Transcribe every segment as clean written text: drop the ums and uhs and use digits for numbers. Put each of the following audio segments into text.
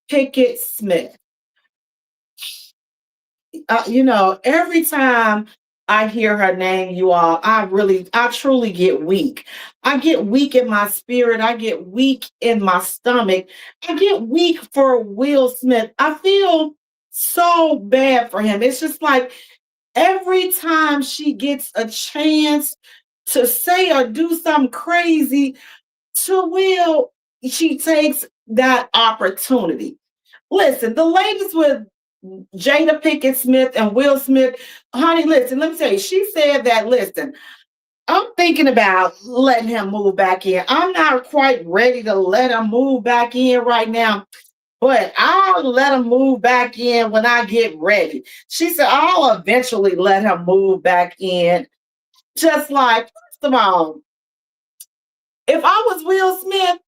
Pickett Smith. Every time I hear her name, you all, I truly get weak. I get weak in my spirit. I get weak in my stomach. I get weak for Will Smith. I feel so bad for him. It's just like every time she gets a chance to say or do something crazy to Will, she takes that opportunity. Listen, the ladies with Jada Pickett Smith and Will Smith, honey, listen, let me tell you, she said that, listen, I'm thinking about letting him move back in. I'm not quite ready to let him move back in right now, but I'll let him move back in when I get ready. She said, I'll eventually let him move back in. Just like, first of all, if I was Will Smith,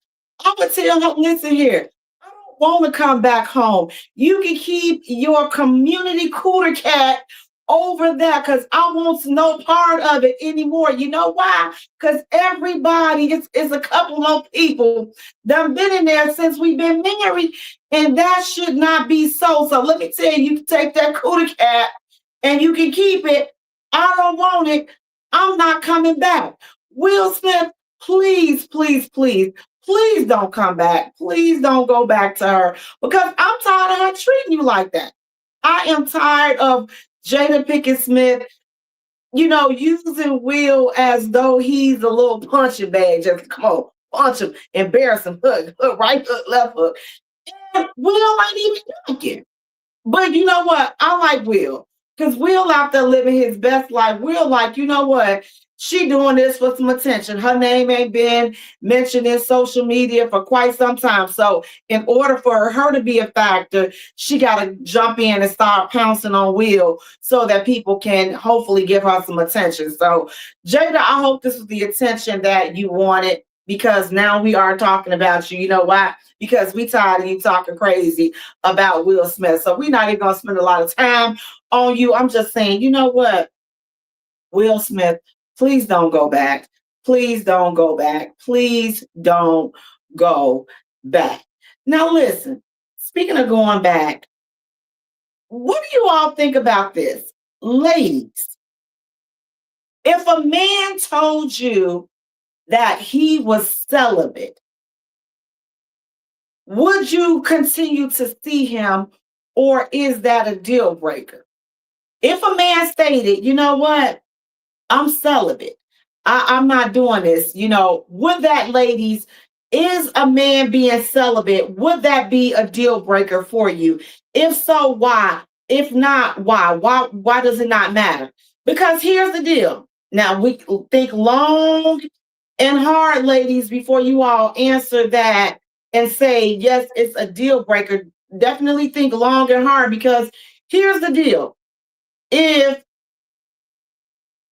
I would tell her, listen here, I don't want to come back home. You can keep your community cooter cat over there because I want no part of it anymore. You know why? Because everybody is a couple of people that have been in there since we've been married, and that should not be so. So let me tell you, you can take that cooter cat and you can keep it. I don't want it. I'm not coming back. Will Smith, please, please, please, please don't come back. Please don't go back to her because I'm tired of her treating you like that. I am tired of Jada Pickett Smith, using Will as though he's a little punching bag. Just come on, punch him, embarrass him, hook, right hook, left hook. And Will ain't even thinking. But you know what? I like Will because Will out there living his best life. Will like, you know what? She doing this for some attention. Her name ain't been mentioned in social media for quite some time. So in order for her to be a factor, she got to jump in and start pouncing on Will so that people can hopefully give her some attention. So Jada, I hope this was the attention that you wanted because now we are talking about you. You know why? Because we tired of you talking crazy about Will Smith. So we're not even going to spend a lot of time on you. I'm just saying, you know what? Will Smith, please don't go back. Please don't go back. Please don't go back. Now, listen, speaking of going back, what do you all think about this? Ladies, if a man told you that he was celibate, would you continue to see him or is that a deal breaker? If a man stated, you know what, I'm celibate, I'm not doing this, would that, ladies, is a man being celibate, would that be a deal breaker for you? If so, why? If not, why? Why does it not matter? Because here's the deal. Now, we think long and hard, ladies, before you all answer that and say, yes, it's a deal breaker. Definitely think long and hard because here's the deal. If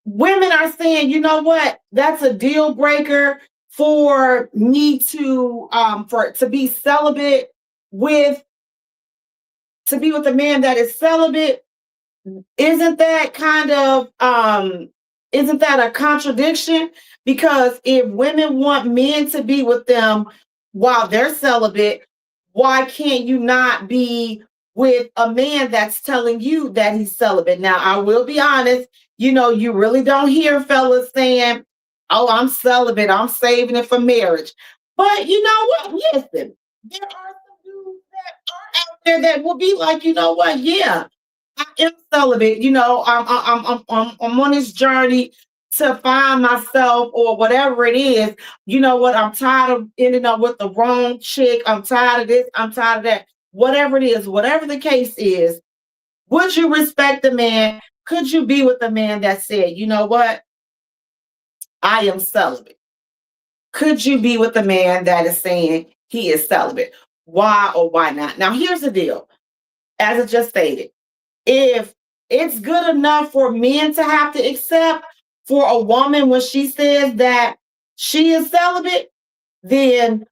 women are saying, you know what, that's a deal breaker for me to be celibate with, to be with a man that is celibate, isn't that isn't that a contradiction? Because if women want men to be with them while they're celibate, why can't you not be with a man that's telling you that he's celibate? Now, I will be honest, you really don't hear fellas saying, oh, I'm celibate, I'm saving it for marriage. But you know what? Listen, there are some dudes that are out there that will be like, you know what? Yeah, I am celibate. I'm on this journey to find myself or whatever it is. You know what? I'm tired of ending up with the wrong chick. I'm tired of this. I'm tired of that. Whatever it is, whatever the case is, would you respect the man? Could you be with a man that said, you know what? I am celibate. Could you be with a man that is saying he is celibate? Why or why not? Now, here's the deal. As I just stated, if it's good enough for men to have to accept for a woman when she says that she is celibate, then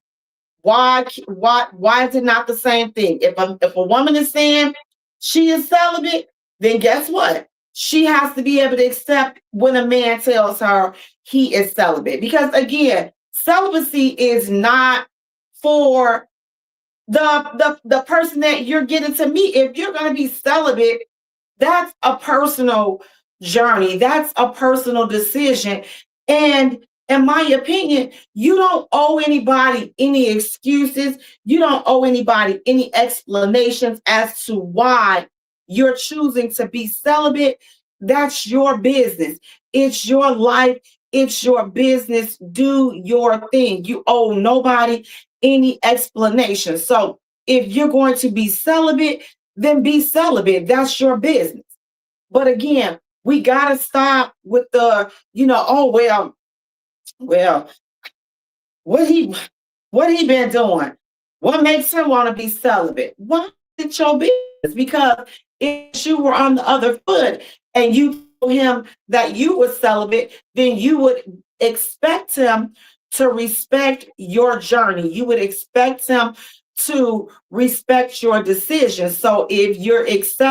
why is it not the same thing? If a woman is saying she is celibate, then guess what? She has to be able to accept when a man tells her he is celibate. Because again, celibacy is not for the person that you're getting to meet. If you're going to be celibate, that's a personal journey. That's a personal decision. And in my opinion, you don't owe anybody any excuses. You don't owe anybody any explanations as to why you're choosing to be celibate. That's your business. It's your life. It's your business. Do your thing. You owe nobody any explanation. So if you're going to be celibate, then be celibate. That's your business. But again, we gotta stop with the, oh well, what he what he been doing? What makes him want to be celibate? Why is it your business? Because if you were on the other foot and you told him that you were celibate, then you would expect him to respect your journey. You would expect him to respect your decision. So if you're expecting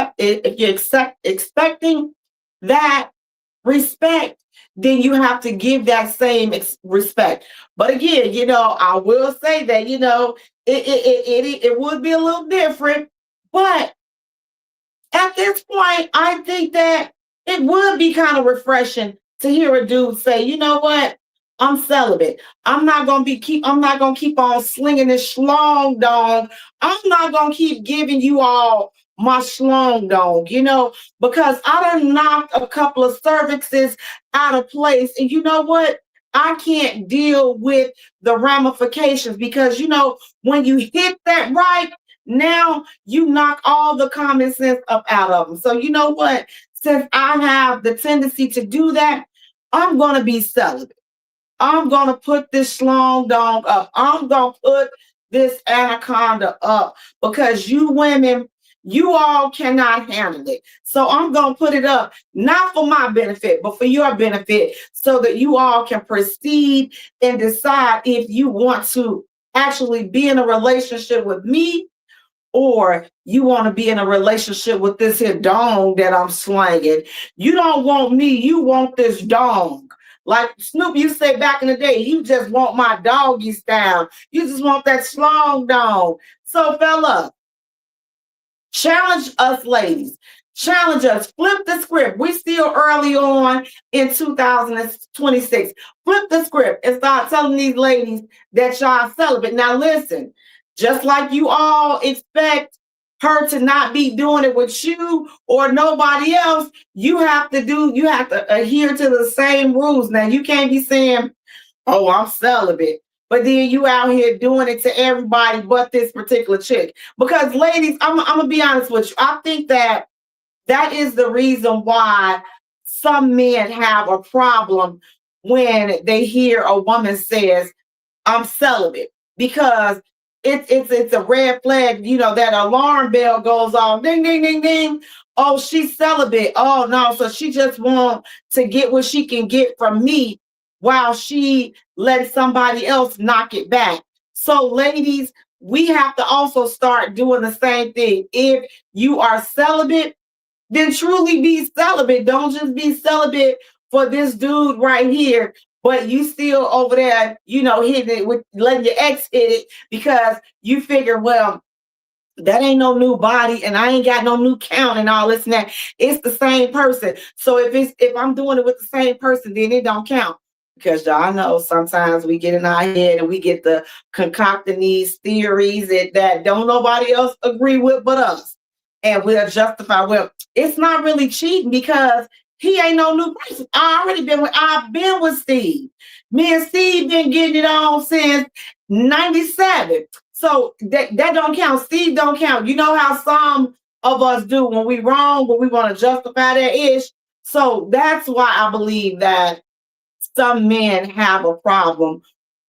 that respect, then you have to give that same respect. But again, I will say that it would be a little different, but at this point, I think that it would be kind of refreshing to hear a dude say, you know what? I'm celibate. I'm not gonna keep on slinging this schlong dong. I'm not gonna keep giving you all my schlong dong, because I done knocked a couple of cervixes out of place. And you know what? I can't deal with the ramifications because when you hit that right, now you knock all the common sense up out of them. So you know what? Since I have the tendency to do that, I'm going to be celibate. I'm going to put this schlong dong up. I'm going to put this anaconda up because you women, you all cannot handle it. So I'm going to put it up, not for my benefit, but for your benefit, so that you all can proceed and decide if you want to actually be in a relationship with me, or you want to be in a relationship with this here dong that I'm slanging. You don't want me, you want this dong. Like Snoop used to say back in the day, you just want my doggy style. You just want that slong dong. So fella, challenge us, ladies. Challenge us. Flip the script. We still early on in 2026. Flip the script and start telling these ladies that y'all celibate. Now listen, just like you all expect her to not be doing it with you or nobody else, you have to adhere to the same rules. Now you can't be saying, oh, I'm celibate, but then you out here doing it to everybody but this particular chick. Because ladies, I'm gonna be honest with you. I think that is the reason why some men have a problem when they hear a woman says, I'm celibate, because it's a red flag, that alarm bell goes off, ding, ding, ding, ding. Oh, she's celibate. Oh no, so she just want to get what she can get from me while she lets somebody else knock it back. So ladies, we have to also start doing the same thing. If you are celibate, then truly be celibate. Don't just be celibate for this dude right here, but you still over there, hitting it with letting your ex hit it because you figure, well, that ain't no new body and I ain't got no new count and all this and that. It's the same person. So if I'm doing it with the same person, then it don't count. Because y'all know sometimes we get in our head and we get the concocting these theories that don't nobody else agree with but us. And we'll justify, well, it's not really cheating because he ain't no new person. I've been with Steve. Me and Steve been getting it on since 97. So that don't count. Steve don't count. You know how some of us do when we wrong, when we want to justify that ish. So that's why I believe that some men have a problem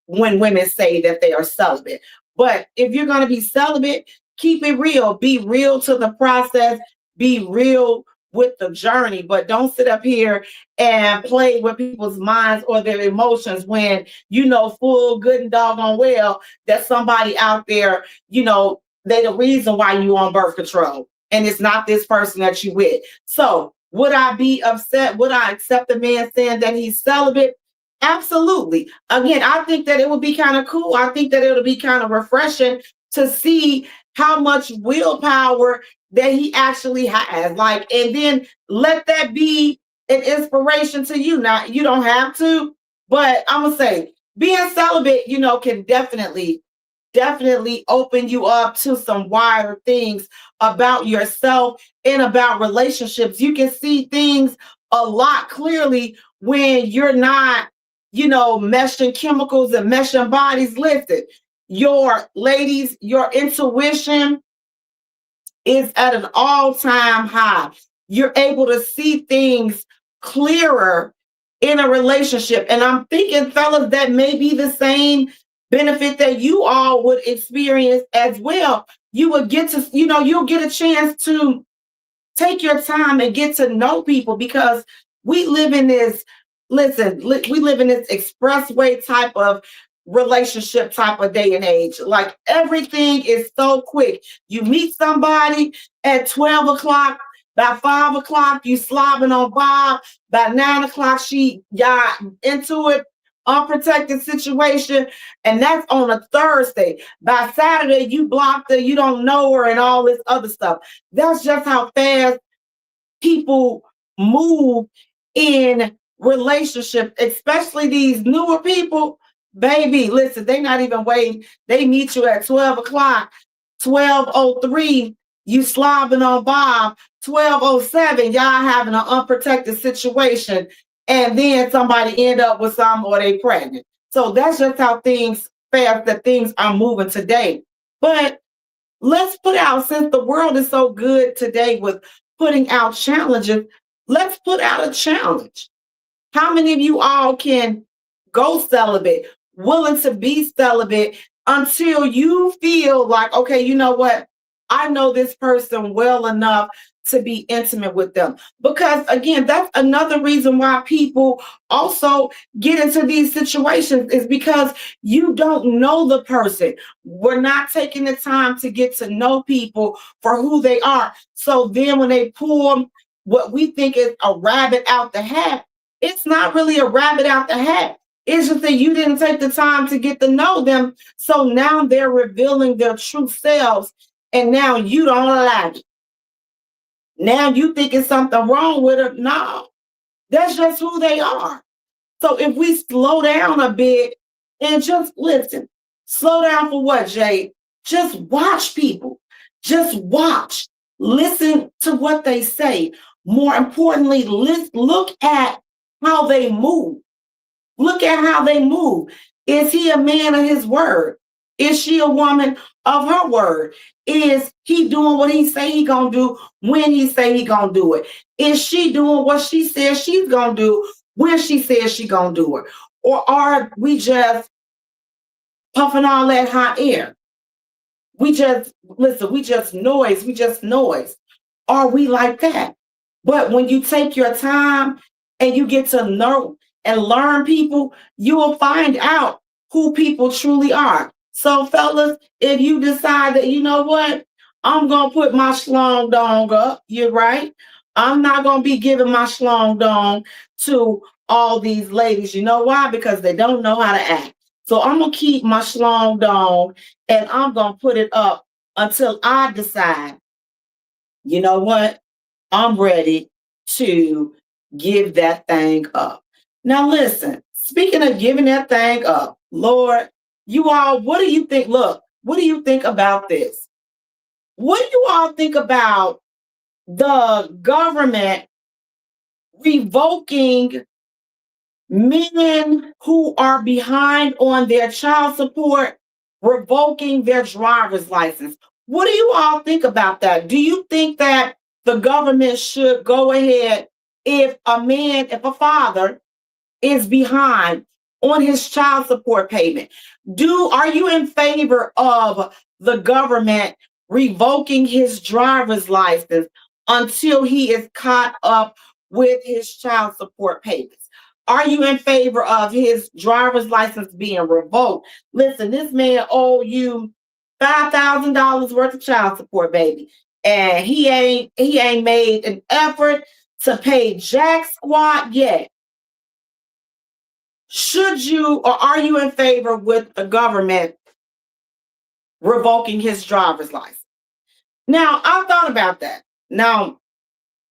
when women say that they are celibate. But if you're going to be celibate, keep it real. Be real to the process. Be real with the journey. But don't sit up here and play with people's minds or their emotions when you know full good and doggone well that somebody out there, they the reason why you on birth control. And it's not this person that you with. So would I be upset? Would I accept a man saying that he's celibate? Absolutely. Again, I think that it would be kind of cool. I think that it would be kind of refreshing to see how much willpower that he actually has. Like, and then let that be an inspiration to you. Now, you don't have to, but I'm gonna say being celibate, can definitely open you up to some wider things about yourself and about relationships. You can see things a lot clearly when you're not, meshing chemicals and meshing bodies. Listen, your ladies, your intuition is at an all-time high. You're able to see things clearer in a relationship. And I'm thinking, fellas, that may be the same benefit that you all would experience as well. You would get to, you'll get a chance to take your time and get to know people, because we live in this, we live in this expressway type of relationship type of day and age. Like, everything is so quick. You meet somebody at 12 o'clock, by 5 o'clock you slobbing on Bob, by 9 o'clock she got into it, unprotected situation, and that's on a Thursday. By Saturday you blocked her, you don't know her, and all this other stuff. That's just how fast people move in relationships, especially these newer people. Baby, listen, they not even waiting. They meet you at 12 o'clock, 12:03, you slobbing on Bob, 12:07, y'all having an unprotected situation, and then somebody end up with some, or they pregnant. So that's just how fast that things are moving today. But let's put out, since the world is so good today with putting out challenges, let's put out a challenge. How many of you all can go celibate, willing to be celibate until you feel like, okay, you know what? I know this person well enough to be intimate with them. Because again, that's another reason why people also get into these situations, is because you don't know the person. We're not taking the time to get to know people for who they are. So then when they pull what we think is a rabbit out the hat, it's not really a rabbit out the hat. It's just that you didn't take the time to get to know them. So now they're revealing their true selves, and now you don't like it. Now you think it's something wrong with them. No, that's just who they are. So if we slow down a bit and just listen, slow down for what, Jay? Just watch people. Just watch. Listen to what they say. More importantly, look at how they move. Look at how they move. Is he a man of his word? Is she a woman of her word? Is he doing what he say he gonna do when he say he gonna do it? Is she doing what she says she's gonna do when she says she gonna do it? Or are we just puffing all that hot air? We just, listen, we just noise. Are we like that? But when you take your time and you get to know and learn people, you will find out who people truly are. So, fellas, if you decide that, you know what, I'm going to put my schlong dong up, you're right. I'm not going to be giving my schlong dong to all these ladies. You know why? Because they don't know how to act. So I'm going to keep my schlong dong and I'm going to put it up until I decide, you know what, I'm ready to give that thing up. Now, listen, speaking of giving that thing up, Lord, you all, what do you think? Look, what do you think about this? What do you all think about the government revoking men who are behind on their child support, revoking their driver's license? What do you all think about that? Do you think that the government should go ahead, if a father is behind on his child support payment? Are you in favor of the government revoking his driver's license until he is caught up with his child support payments? Are you in favor of his driver's license being revoked? Listen, this man owe you $5,000 worth of child support, baby, and he ain't made an effort to pay jack squat yet. Should you, or are you in favor with the government revoking his driver's license. Now, I thought about that. Now,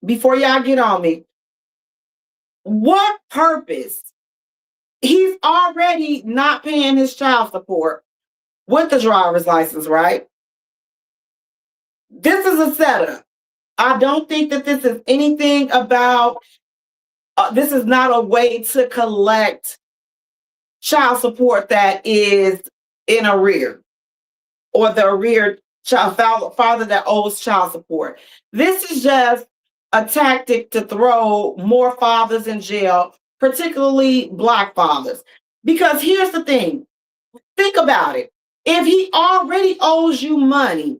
before y'all get on me, what purpose? He's already not paying his child support with the driver's license, right? This is a setup. I don't think that this is anything about, this is not a way to collect child support that is in arrear, or the arrear child father that owes child support. This is just a tactic to throw more fathers in jail, particularly Black fathers. Because here's the thing, think about it. If he already owes you money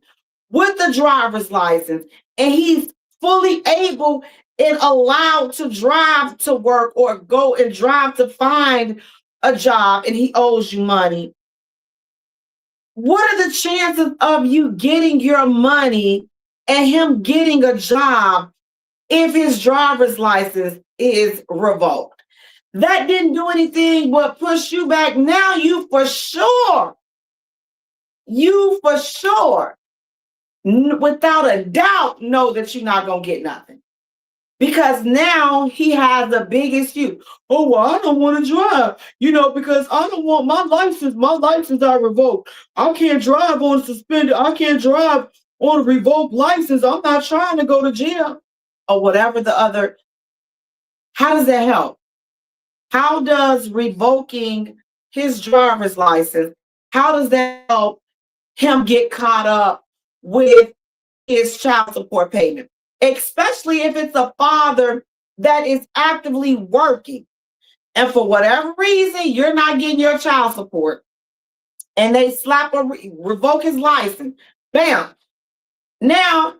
with the driver's license, and he's fully able and allowed to drive to work or go and drive to find a job, and he owes you money, what are the chances of you getting your money and him getting a job if his driver's license is revoked? That didn't do anything but push you back. Now you for sure, without a doubt, know that you're not going to get nothing. Because now he has a big excuse. Oh, well, I don't want to drive, because I don't want my license are revoked. I can't drive on suspended. I can't drive on a revoked license. I'm not trying to go to jail or whatever the other. How does that help? How does revoking his driver's license, how does that help him get caught up with his child support payment? Especially if it's a father that is actively working, and for whatever reason you're not getting your child support, and they revoke his license. Bam! Now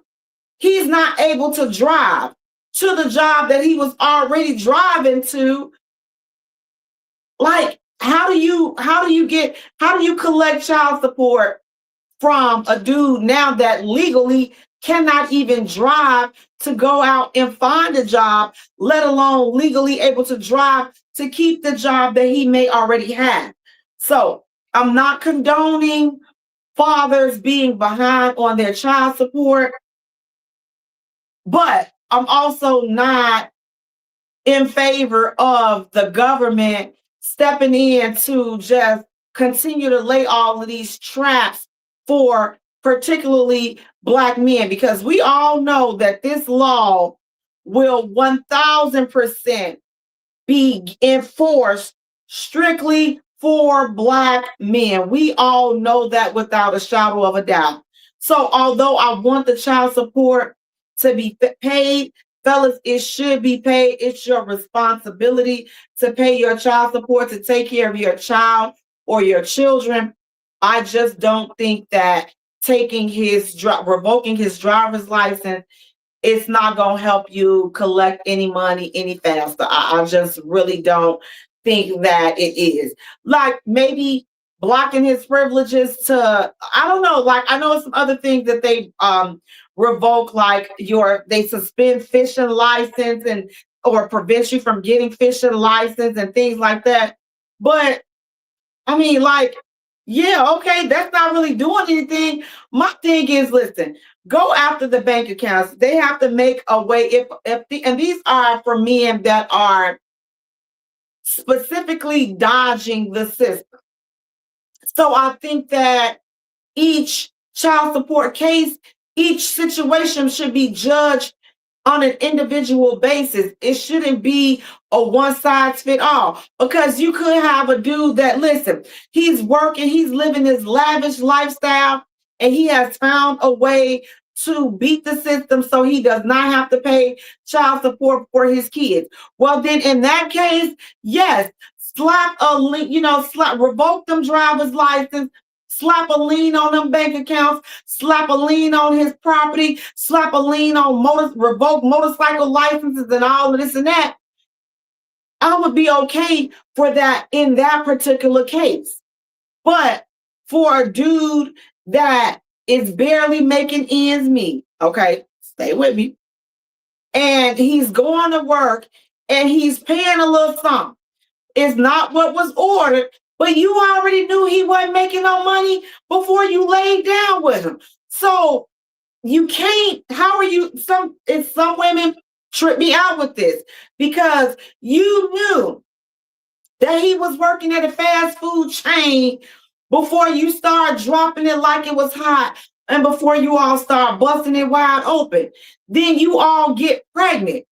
he's not able to drive to the job that he was already driving to. Like, how do you collect child support from a dude now that legally cannot even drive to go out and find a job, let alone legally able to drive to keep the job that he may already have? So I'm not condoning fathers being behind on their child support, but I'm also not in favor of the government stepping in to just continue to lay all of these traps for particularly Black men, because we all know that this law will 1000% be enforced strictly for Black men. We all know that without a shadow of a doubt. So although I want the child support to be paid, fellas, it should be paid. It's your responsibility to pay your child support, to take care of your child or your children. I just don't think that revoking his driver's license, it's not going to help you collect any money any faster. I just really don't think that it is. Like, maybe blocking his privileges to, I don't know, like, I know some other things that they revoke, like they suspend fishing license and or prevent you from getting fishing license and things like that. But I mean, like, yeah, okay, that's not really doing anything. My thing is, listen, go after the bank accounts. They have to make a way. And these are for men that are specifically dodging the system. So I think that each child support case, each situation should be judged on an individual basis. It shouldn't be a one size fit all, because you could have a dude that, listen, he's working, he's living this lavish lifestyle, and he has found a way to beat the system so he does not have to pay child support for his kids. Well, then in that case, yes, revoke them driver's license, slap a lien on them bank accounts, slap a lien on his property, slap a lien on revoke motorcycle licenses and all of this and that. I would be okay for that in that particular case. But for a dude that is barely making ends meet, okay, stay with me, and he's going to work and he's paying a little something, it's not what was ordered, But you already knew he wasn't making no money before you laid down with him. So you can't, how are you, some women trip me out with this because you knew that he was working at a fast food chain before you start dropping it like it was hot and before you all start busting it wide open. Then you all get pregnant.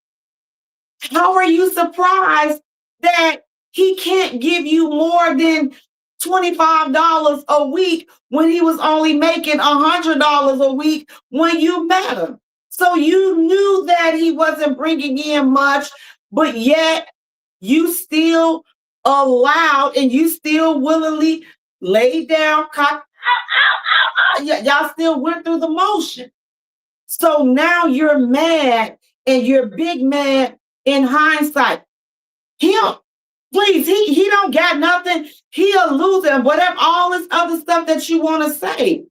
How are you surprised that he can't give you more than $25 a week when he was only making $100 a week when you met him? So you knew that he wasn't bringing in much, but yet you still allowed and you still willingly laid down. Y'all still went through the motion. So now you're mad and you're big mad in hindsight. He'll please, he don't got nothing. He'll lose it, whatever, all this other stuff that you want to say.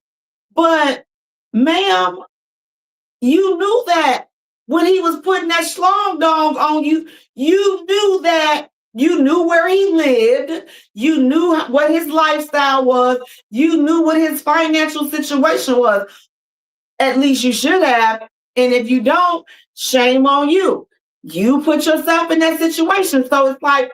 But ma'am, you knew that when he was putting that schlong dog on you, you knew that you knew where he lived, you knew what his lifestyle was, you knew what his financial situation was. At least you should have. And if you don't, shame on you. You put yourself in that situation. So it's like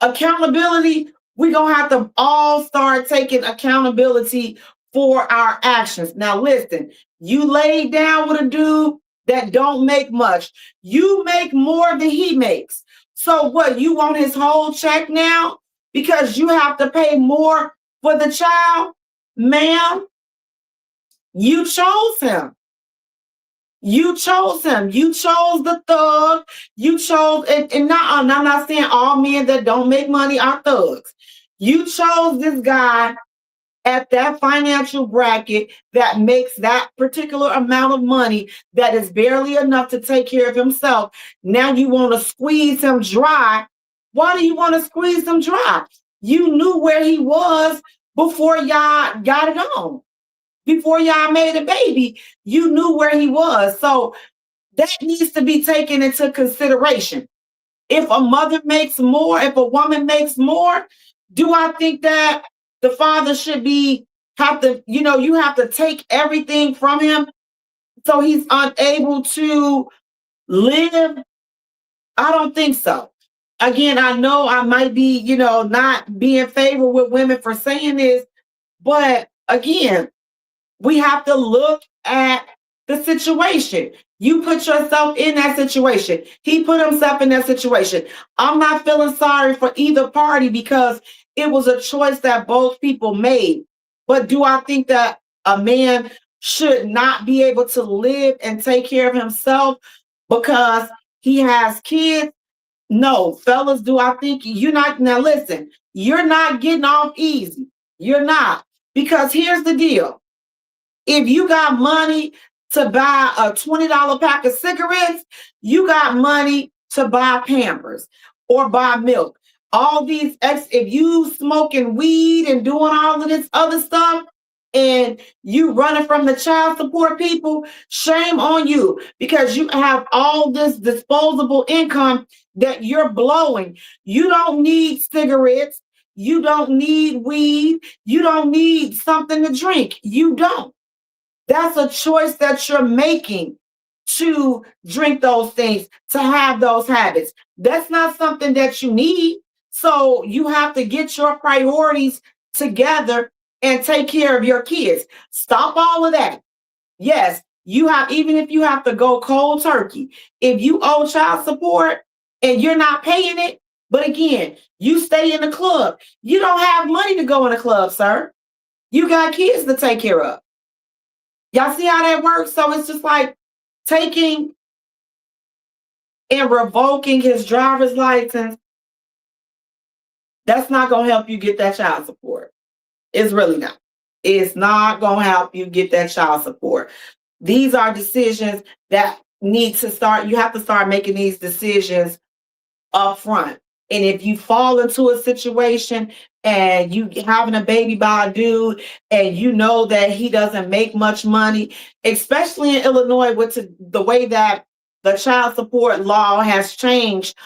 accountability. We're going to have to all start taking accountability for our actions. Now, listen, you laid down with a dude that don't make much. You make more than he makes. So what, you want his whole check now because you have to pay more for the child? Ma'am, you chose him. You chose him. You chose the thug. You chose, and not, I'm not saying all men that don't make money are thugs. You chose this guy at that financial bracket that makes that particular amount of money that is barely enough to take care of himself. Now you want to squeeze him dry. Why do you want to squeeze him dry? You knew where he was before y'all got it on. Before y'all made a baby, you knew where he was. So that needs to be taken into consideration. If a mother makes more, if a woman makes more, do I think that the father should have to, you have to take everything from him so he's unable to live? I don't think so. Again, I know I might be, not be in favor with women for saying this, but again, we have to look at the situation. You put yourself in that situation. He put himself in that situation. I'm not feeling sorry for either party because it was a choice that both people made. But do I think that a man should not be able to live and take care of himself because he has kids? No, fellas, do I think you're not? Now, listen, you're not getting off easy. You're not. Because here's the deal. If you got money to buy a $20 pack of cigarettes, you got money to buy Pampers or buy milk. All these if you smoking weed and doing all of this other stuff and you running from the child support people, shame on you because you have all this disposable income that you're blowing. You don't need cigarettes. You don't need weed. You don't need something to drink. You don't. That's a choice that you're making to drink those things, to have those habits. That's not something that you need. So you have to get your priorities together and take care of your kids. Stop all of that. Yes, even if you have to go cold turkey, if you owe child support and you're not paying it, but again, you stay in the club, you don't have money to go in a club, sir. You got kids to take care of. Y'all see how that works? So it's just like taking and revoking his driver's license. That's not going to help you get that child support. It's really not. It's not going to help you get that child support. These are decisions that need to start. You have to start making these decisions up front. And if you fall into a situation and you having a baby by a dude and you know that he doesn't make much money, especially in Illinois with the way that the child support law has changed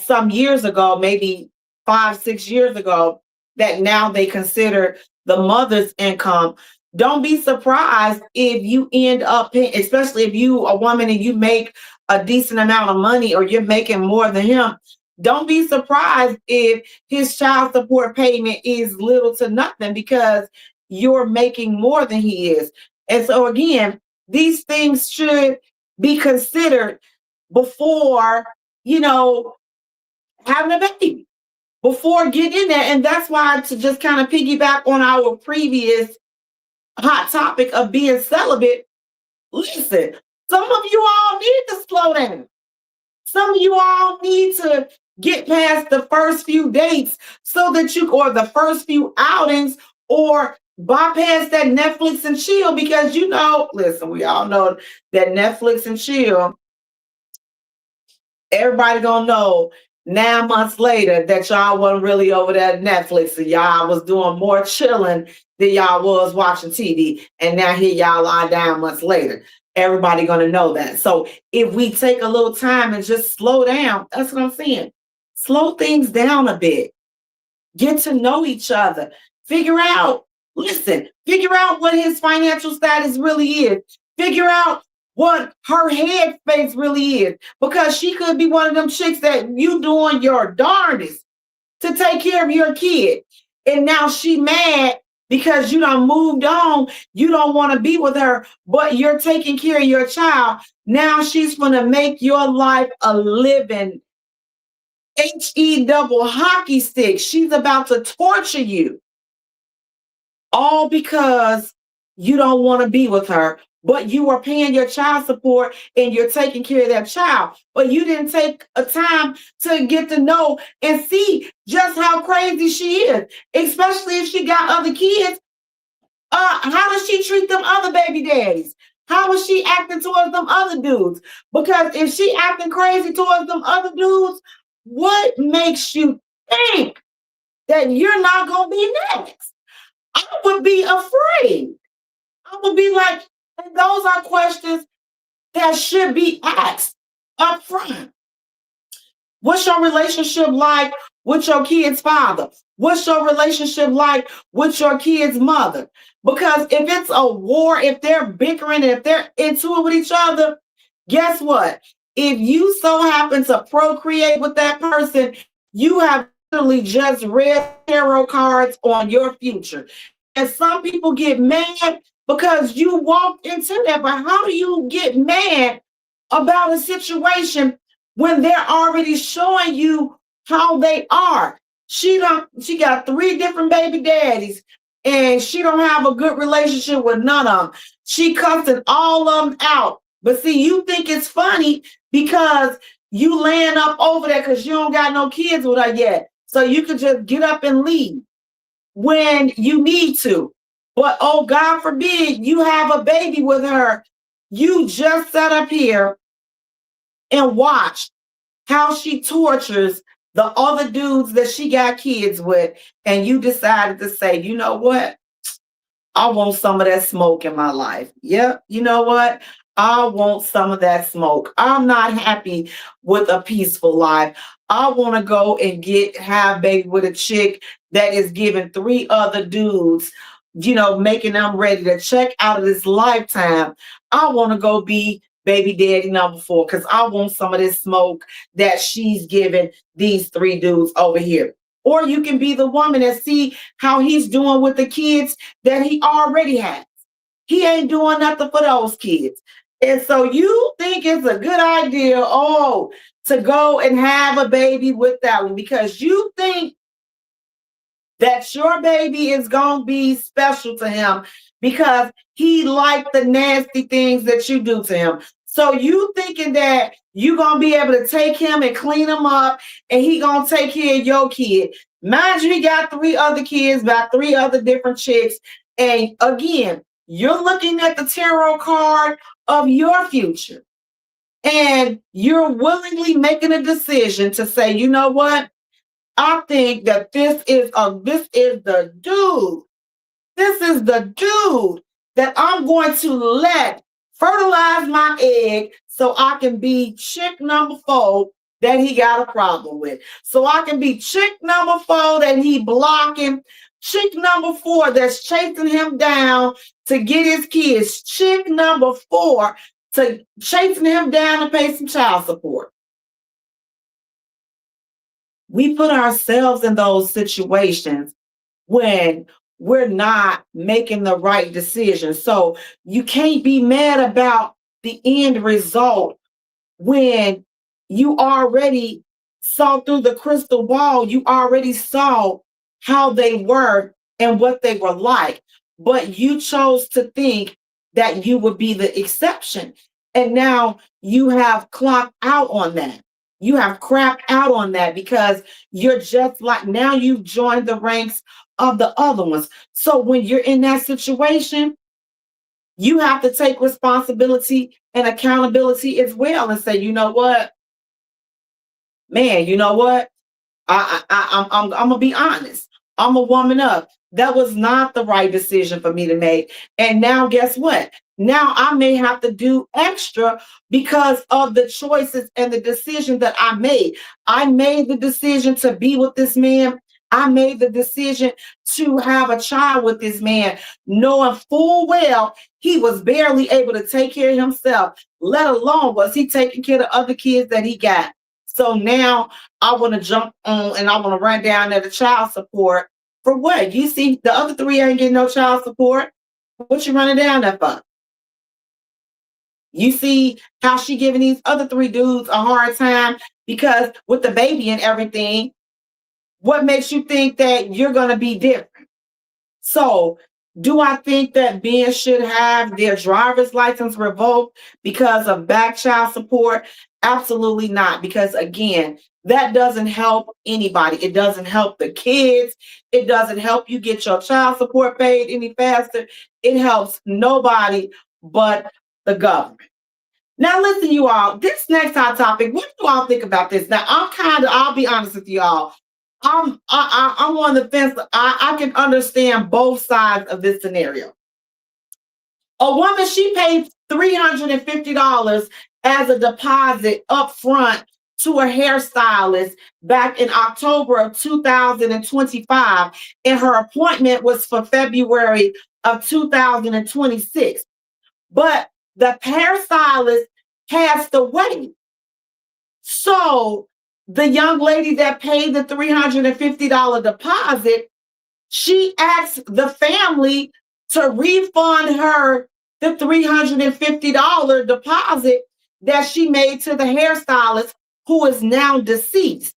some years ago, maybe 5-6 years ago, that now they consider the mother's income. Don't be surprised if you end up paying, especially if you a woman and you make a decent amount of money or you're making more than him. Don't be surprised if his child support payment is little to nothing because you're making more than he is. And so again, these things should be considered before, you know, having a baby, before getting in there. And that's why, to just kind of piggyback on our previous hot topic of being celibate, listen, some of you all need to slow down. Some of you all need to get past the first few dates so that you, or the first few outings, or bypass that Netflix and chill, because you know, listen, we all know that Netflix and chill, everybody gonna know 9 months later that y'all wasn't really over there at Netflix and y'all was doing more chilling than y'all was watching TV. And now here y'all are 9 months later. Everybody gonna know that. So if we take a little time and just slow down, that's what I'm saying. Slow things down a bit. Get to know each other. Figure out, listen, figure out what his financial status really is. Figure out what her headspace really is. Because she could be one of them chicks that you doing your darndest to take care of your kid. And now she mad because you done moved on. You don't want to be with her, but you're taking care of your child. Now she's going to make your life a living HE double hockey stick. She's about to torture you. All because you don't want to be with her, but you are paying your child support and you're taking care of that child. But you didn't take a time to get to know and see just how crazy she is, especially if she got other kids. How does she treat them other baby daddies? How is she acting towards them other dudes? Because if she acting crazy towards them other dudes, what makes you think that you're not going to be next? I would be afraid. I would be like, and those are questions that should be asked up front. What's your relationship like with your kid's father? What's your relationship like with your kid's mother? Because if it's a war, if they're bickering, if they're into it with each other, guess what? If you so happen to procreate with that person, you have literally just read tarot cards on your future. And some people get mad because you walked into that. But how do you get mad about a situation when they're already showing you how they are? She got 3 different baby daddies and she don't have a good relationship with none of them. She cussing all of them out. But see, you think it's funny because you laying up over there because you don't got no kids with her yet. So you could just get up and leave when you need to. But oh, God forbid you have a baby with her. You just sat up here and watched how she tortures the other dudes that she got kids with. And you decided to say, you know what? I want some of that smoke in my life. Yep. You know what? I want some of that smoke. I'm not happy with a peaceful life. I want to go and have baby with a chick that is giving 3 other dudes, making them ready to check out of this lifetime. I want to go be baby daddy number 4 because I want some of this smoke that she's giving these 3 dudes over here. Or you can be the woman and see how he's doing with the kids that he already has. He ain't doing nothing for those kids. And so you think it's a good idea, to go and have a baby with that one because you think that your baby is going to be special to him because he liked the nasty things that you do to him. So you thinking that you're going to be able to take him and clean him up and he going to take care of your kid. Mind you, he got 3 other kids by 3 other different chicks. And again, you're looking at the tarot card of your future. And you're willingly making a decision to say, you know what? I think that this is the dude. This is the dude that I'm going to let fertilize my egg so I can be chick number 4 that he got a problem with. So I can be chick number 4 that he blocking, chick number 4 that's chasing him down to get his kids, chick number 4 to chasing him down to pay some child support. We put ourselves in those situations when we're not making the right decision. So you can't be mad about the end result when you already saw through the crystal ball, you already saw how they were and what they were like. But you chose to think that you would be the exception. And now you have clocked out on that. You have crapped out on that because you're just like, now you've joined the ranks of the other ones. So when you're in that situation, you have to take responsibility and accountability as well and say, you know what, man, you know what? I'm gonna be honest. I'm a woman up. That was not the right decision for me to make. And now, guess what? Now I may have to do extra because of the choices and the decision that I made. I made the decision to be with this man. I made the decision to have a child with this man, knowing full well he was barely able to take care of himself, let alone was he taking care of other kids that he got. So now I want to jump on and I want to run down there to child support for what? You see, the other 3 ain't getting no child support. What you running down there for? You see how she giving these other 3 dudes a hard time because with the baby and everything, what makes you think that you're going to be different? So, do I think that men should have their driver's license revoked because of back child support? Absolutely not. Because again, that doesn't help anybody. It doesn't help the kids. It doesn't help you get your child support paid any faster. It helps nobody but the government. Now, listen, you all, this next hot topic, what do you all think about this? Now, I'll be honest with you all. I'm on the fence. I can understand both sides of this scenario. A woman, she paid $350 as a deposit up front to a hairstylist back in October of 2025, and her appointment was for February of 2026. But the hairstylist passed away. So the young lady that paid the $350 deposit, she asked the family to refund her the $350 deposit that she made to the hairstylist who is now deceased.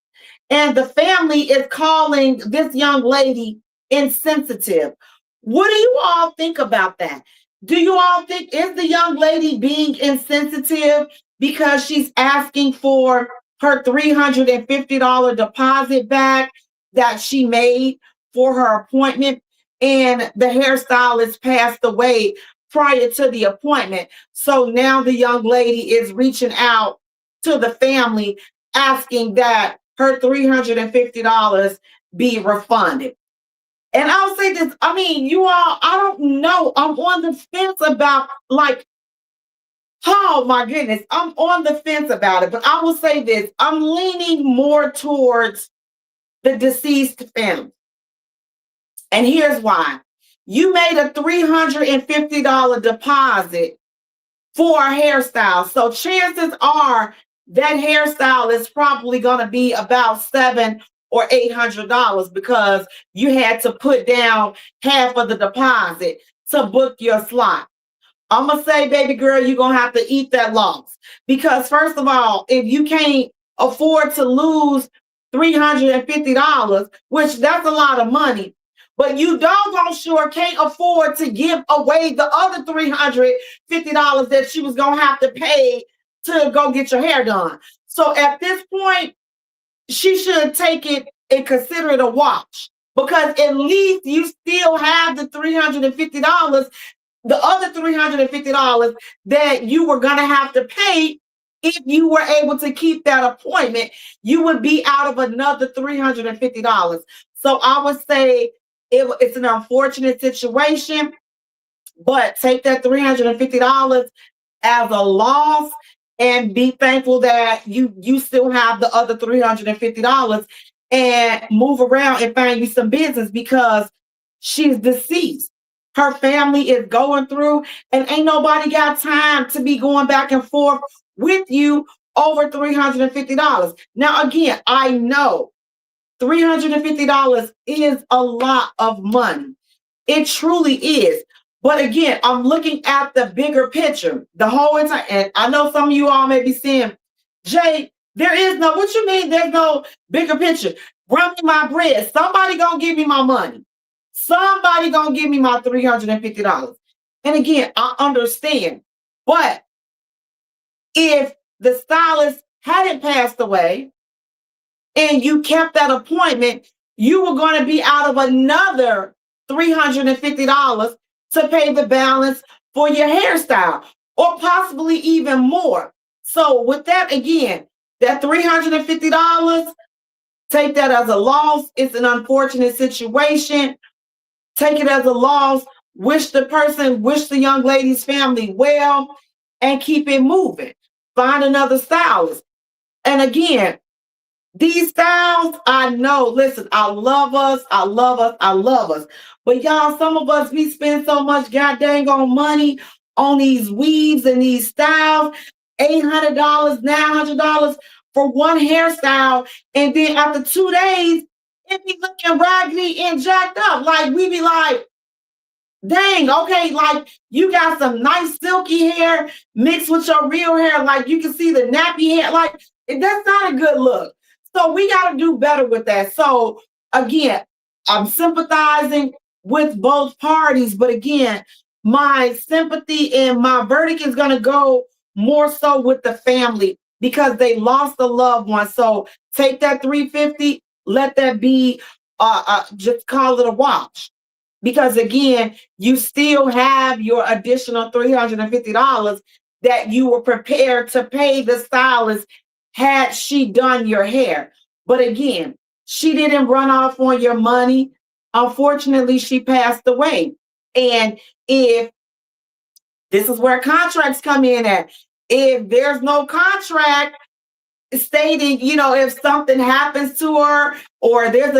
And the family is calling this young lady insensitive. What do you all think about that? Do you all think, is the young lady being insensitive because she's asking for her $350 deposit back that she made for her appointment, and the hairstylist passed away prior to the appointment? So now the young lady is reaching out to the family asking that her $350 be refunded. And I'll say this, I mean, you all, I don't know. I'm on the fence about, like, oh my goodness, I'm on the fence about it. But I will say this, I'm leaning more towards the deceased family. And here's why. You made a $350 deposit for a hairstyle. So chances are that hairstyle is probably going to be about $700 or $800 because you had to put down half of the deposit to book your slot. I'm going to say, baby girl, you're going to have to eat that loss. Because first of all, if you can't afford to lose $350, which that's a lot of money, but you doggone sure can't afford to give away the other $350 that she was going to have to pay to go get your hair done. So at this point, she should take it and consider it a wash, because at least you still have the $350, the other $350 that you were going to have to pay. If you were able to keep that appointment, you would be out of another $350. So I would say it's an unfortunate situation, but take that $350 as a loss and be thankful that you still have the other $350 and move around and find you some business because she's deceased. Her family is going through, and ain't nobody got time to be going back and forth with you over $350. Now, again, I know $350 is a lot of money. It truly is. But again, I'm looking at the bigger picture, the whole entire, and I know some of you all may be saying, Jay, there is no, what you mean there's no bigger picture? Run me my bread. Somebody gonna give me my money. Somebody gonna give me my $350. And again, I understand. But if the stylist hadn't passed away and you kept that appointment, you were going to be out of another $350 to pay the balance for your hairstyle, or possibly even more. So, with that, again, that $350, take that as a loss. It's an unfortunate situation. Take it as a loss. Wish the young lady's family well, and keep it moving. Find another stylist. And again, these styles, I know, listen, I love us, I love us, I love us. But y'all, some of us, we spend so much goddamn on money on these weaves and these styles, $800, $900 for one hairstyle. And then after 2 days, it be looking raggedy and jacked up. Like, we be like, dang, okay, like you got some nice silky hair mixed with your real hair. Like you can see the nappy hair. Like that's not a good look. So we got to do better with that. So again, I'm sympathizing with both parties. But again, my sympathy and my verdict is going to go more so with the family because they lost a loved one. So take that 350, let that be, just call it a wash. Because again, you still have your additional $350 that you were prepared to pay the stylist had she done your hair. But again, she didn't run off on your money. Unfortunately, she passed away. And if this is where contracts come in at, if there's no contract stating, if something happens to her or there's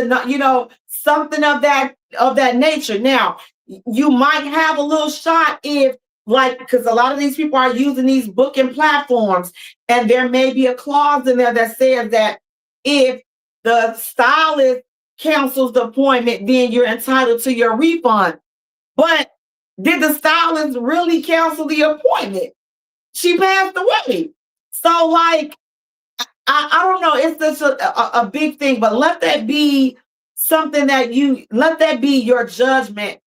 something of that nature. Now, you might have a little shot if because a lot of these people are using these booking platforms, and there may be a clause in there that says that if the stylist cancels the appointment, then you're entitled to your refund. But did the stylist really cancel the appointment? She passed away. So I don't know. It's just a big thing, but let that be something let that be your judgment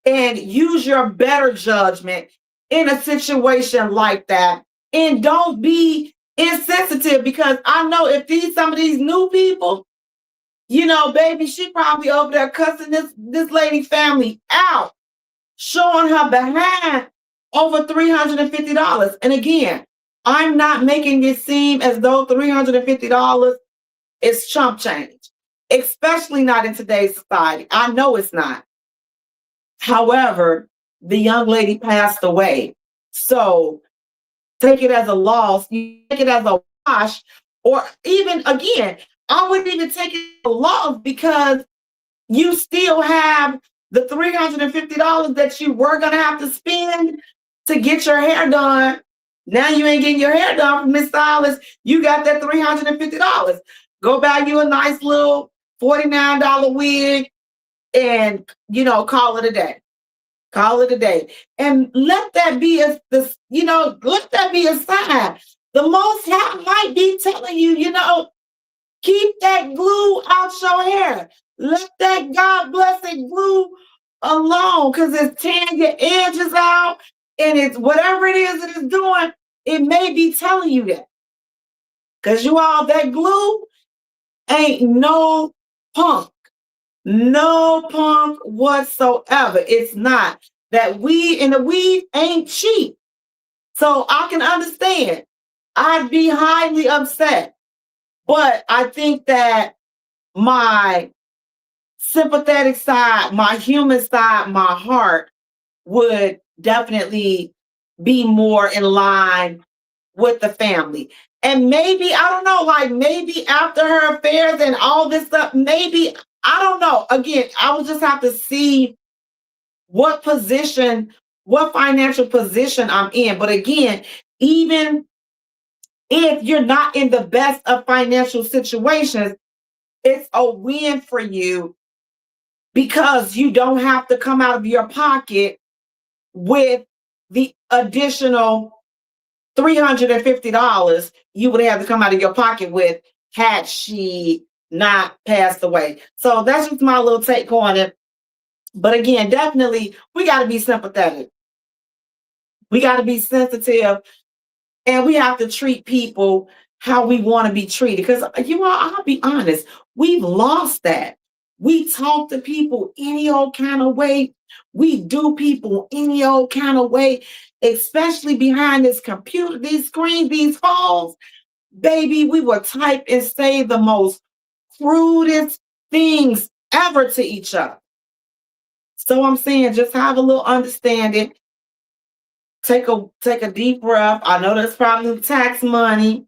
and use your better judgment in a situation like that. And don't be insensitive because I know if some of these new people, baby, she probably over there cussing this lady family out, showing her behind over $350. And again, I'm not making it seem as though $350 is chump change, especially not in today's society. I know it's not. However, the young lady passed away. So take it as a loss, you take it as a wash, or even again, I wouldn't even take it as a loss because you still have the $350 that you were going to have to spend to get your hair done. Now you ain't getting your hair done from Miss Stylist. You got that $350. Go buy you a nice little $49 wig and, call it a day. Call it a day. And let that be let that be a sign. The Most High might be telling you, keep that glue out your hair. Let that God blessed glue alone because it's tearing your edges out and it's whatever it is that it's doing, it may be telling you that. Because that glue ain't no punk. No punk whatsoever. It's not. That weave and the weave ain't cheap. So I can understand. I'd be highly upset. But I think that my sympathetic side, my human side, my heart would definitely be more in line with the family. And maybe, I don't know, like maybe after her affairs and all this stuff, maybe, I don't know. Again, I will just have to see what position, what financial position I'm in. But again, even if you're not in the best of financial situations, it's a win for you because you don't have to come out of your pocket with the additional $350 you would have to come out of your pocket with had she not passed away. So that's just my little take on it. But again, definitely, we got to be sympathetic. We got to be sensitive, and we have to treat people how we want to be treated. Because I'll be honest, we've lost that. We talk to people any old kind of way. We do people any old kind of way, especially behind this computer, these screens, these phones. Baby, we will type and say the most crudest things ever to each other. So I'm saying, just have a little understanding. Take a deep breath. I know that's probably tax money.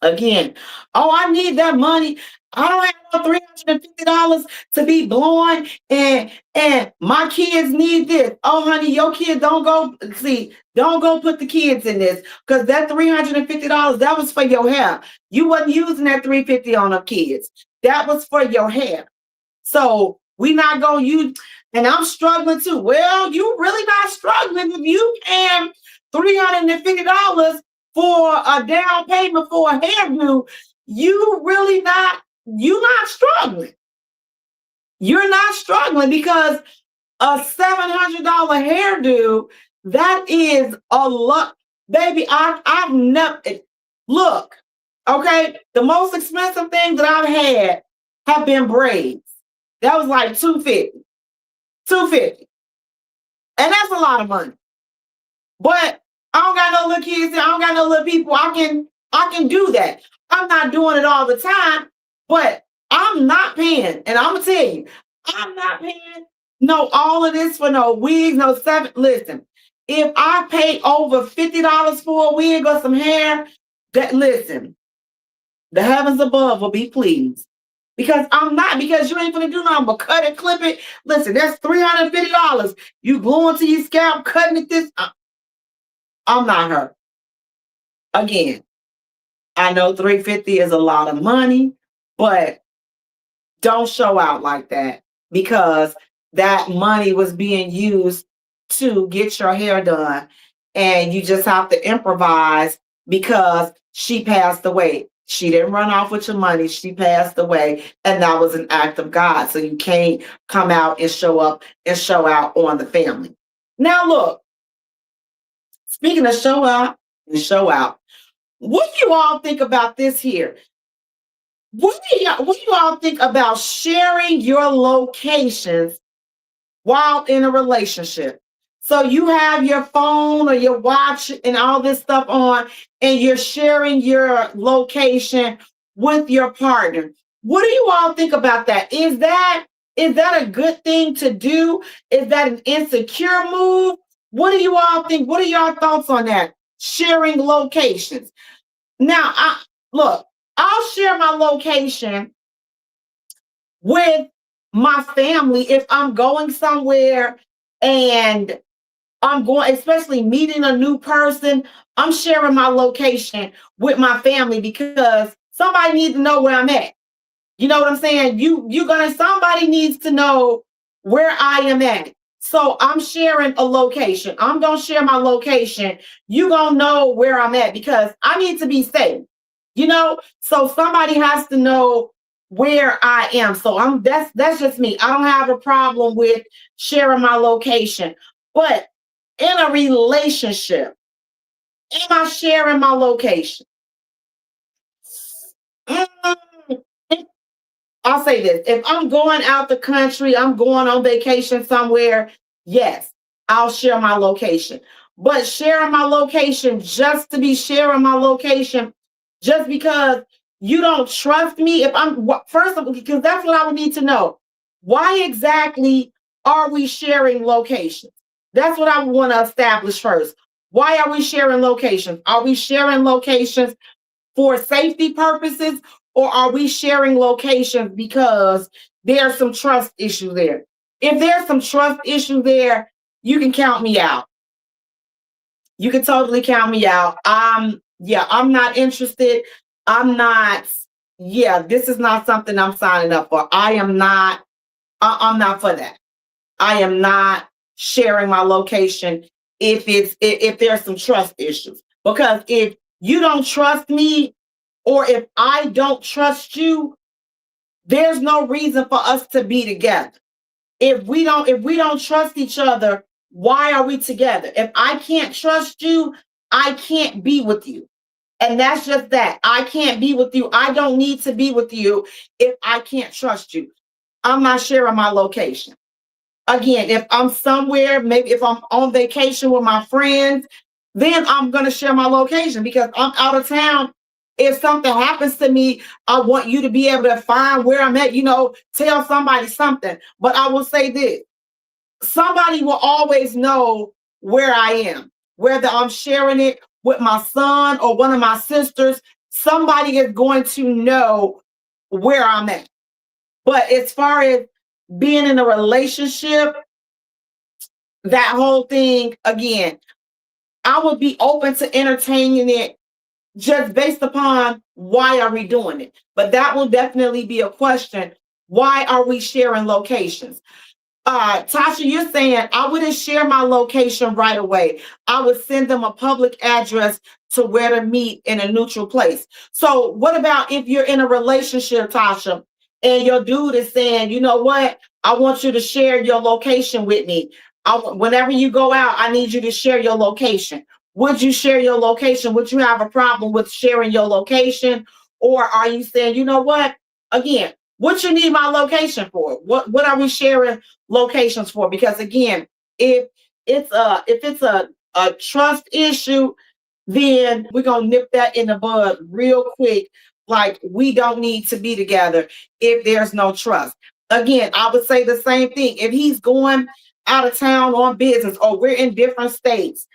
Again, oh, I need that money. I don't have no $350 to be blowing, and my kids need this. Oh, honey, your kids don't go put the kids in this because that $350 that was for your hair. You wasn't using that $350 on the kids. That was for your hair. So we not gonna use, and I'm struggling too. Well, you really not struggling if you paying $350 for a down payment for a hairdo. You're not struggling. You're not struggling because a $700 hairdo, that is a lot. Baby, I've never, look, okay, the most expensive thing that I've had have been braids. That was like $250. And that's a lot of money. But I don't got no little kids, I don't got no little people. I can do that. I'm not doing it all the time, but I'm not paying. And I'm gonna tell you, I'm not paying no all of this for no wigs, no seven. Listen, if I pay over $50 for a wig or some hair, listen, the heavens above will be pleased. Because you ain't gonna do nothing but cut it, clip it. Listen, that's $350. You gluing to your scalp, cutting it this. I'm not her. Again, I know $350 is a lot of money, but don't show out like that because that money was being used to get your hair done. And you just have to improvise because she passed away. She didn't run off with your money. She passed away. And that was an act of God. So you can't come out and show up and show out on the family. Now, look, speaking of show out and show out, what do you all think about this here? What do you all think about sharing your locations while in a relationship? So you have your phone or your watch and all this stuff on, and you're sharing your location with your partner. What do you all think about that? Is that a good thing to do? Is that an insecure move? What do you all think? What are your thoughts on that? Sharing locations. Now, I'll share my location with my family if I'm going somewhere and I'm going, especially meeting a new person. I'm sharing my location with my family because somebody needs to know where I'm at. You know what I'm saying? Somebody needs to know where I am at. So I'm sharing a location. I'm gonna share my location. You gonna know where I'm at because I need to be safe. So somebody has to know where I am. So that's just me. I don't have a problem with sharing my location. But in a relationship, am I sharing my location? I'll say this. If I'm going out the country, I'm going on vacation somewhere, yes, I'll share my location. But sharing my location just to be sharing my location, just because you don't trust me, first of all, because that's what I would need to know. Why exactly are we sharing locations? That's what I want to establish first. Why are we sharing locations? Are we sharing locations for safety purposes, or are we sharing locations because there's some trust issue there? If there's some trust issue there, you can count me out. You can totally count me out. Yeah, I'm not interested. I'm not, yeah, this is not something I'm signing up for. I'm not for that. I am not sharing my location if there's some trust issues. Because if you don't trust me, or if I don't trust you, there's no reason for us to be together. If we don't trust each other, why are we together? If I can't trust you, I can't be with you. And that's just that. I can't be with you. I don't need to be with you if I can't trust you. I'm not sharing my location. Again, if I'm somewhere, maybe if I'm on vacation with my friends, then I'm going to share my location because I'm out of town. If something happens to me, I want you to be able to find where I'm at, tell somebody something. But I will say this, somebody will always know where I am, whether I'm sharing it with my son or one of my sisters, somebody is going to know where I'm at. But as far as being in a relationship, that whole thing, again, I would be open to entertaining it just based upon why are we doing it. But that will definitely be a question. Why are we sharing locations? Tasha, you're saying I wouldn't share my location right away. I would send them a public address to where to meet in a neutral place. So, what about if you're in a relationship, Tasha, and your dude is saying, you know what? I want you to share your location with me. Whenever you go out, I need you to share your location. Would you share your location? Would you have a problem with sharing your location? Or are you saying, you know what? Again, what you need my location for? What are we sharing locations for? Because again, if it's a trust issue, then we're gonna nip that in the bud real quick. Like, we don't need to be together if there's no trust. Again, I would say the same thing. If he's going out of town on business, or we're in different states,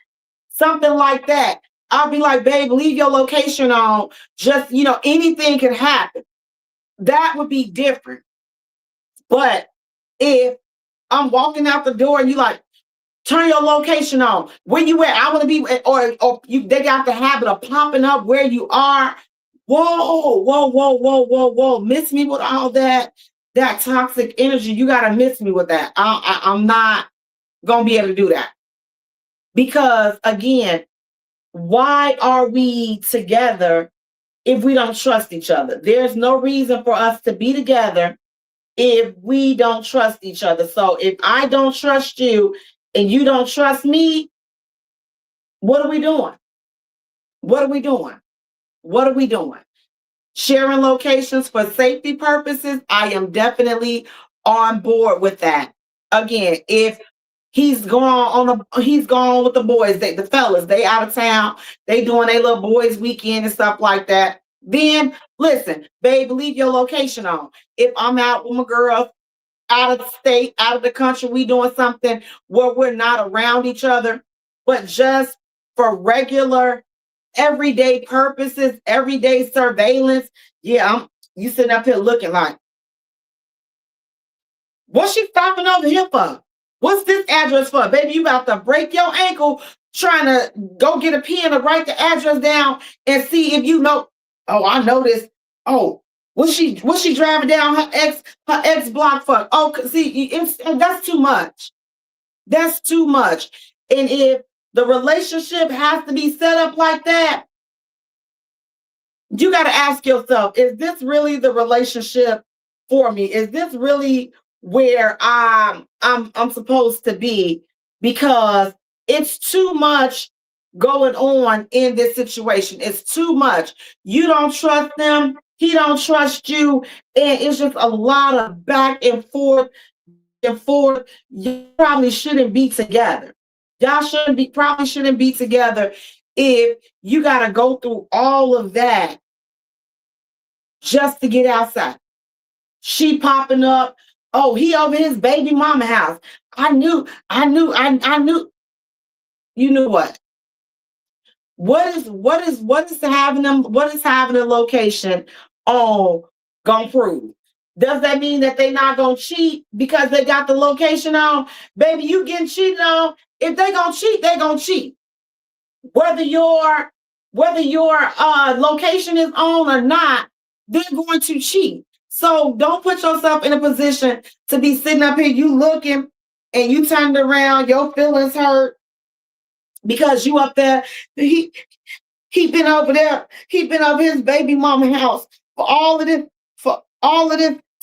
something like that, I'll be like, babe, leave your location on. Just, anything can happen. That would be different. But if I'm walking out the door and you like, turn your location on. Where you at? I want to be, or they got the habit of popping up where you are. Whoa, whoa, whoa, whoa, whoa, whoa. Miss me with all that toxic energy. You gotta miss me with that. I'm not gonna be able to do that. Because again, why are we together if we don't trust each other? There's no reason for us to be together if we don't trust each other. So if I don't trust you and you don't trust me, what are we doing? What are we doing? What are we doing? Sharing locations for safety purposes, I am definitely on board with that. Again, if he's gone with the boys, the fellas, they out of town, they doing a little boys weekend and stuff like that. Then listen, babe, leave your location on. If I'm out with my girl out of the state, out of the country, we doing something where we're not around each other, but just for regular, everyday purposes, everyday surveillance. Yeah, you sitting up here looking like, what's she stopping over here for? What's this address for? Baby, you about to break your ankle trying to go get a pen to write the address down and see if you know. Oh, I know this. Oh, what's she driving down her ex block for? Oh, see, that's too much. That's too much. And if the relationship has to be set up like that, you got to ask yourself, is this really the relationship for me? Is this really where I'm supposed to be? Because it's too much going on in this situation. It's too much. You don't trust them, he don't trust you, and it's just a lot of back and forth and forth. You probably shouldn't be together. Y'all shouldn't be together if you got to go through all of that just to get outside. She popping up. Oh, he over his baby mama house. I knew. You knew what? What is having a location on gonna prove? Does that mean that they not gonna cheat because they got the location on? Baby, you getting cheated on. If they gonna cheat, they gonna cheat. Whether your location is on or not, they're going to cheat. So don't put yourself in a position to be sitting up here, you looking and you turned around, your feelings hurt because you up there. He been over there. He been over his baby mama house for all of this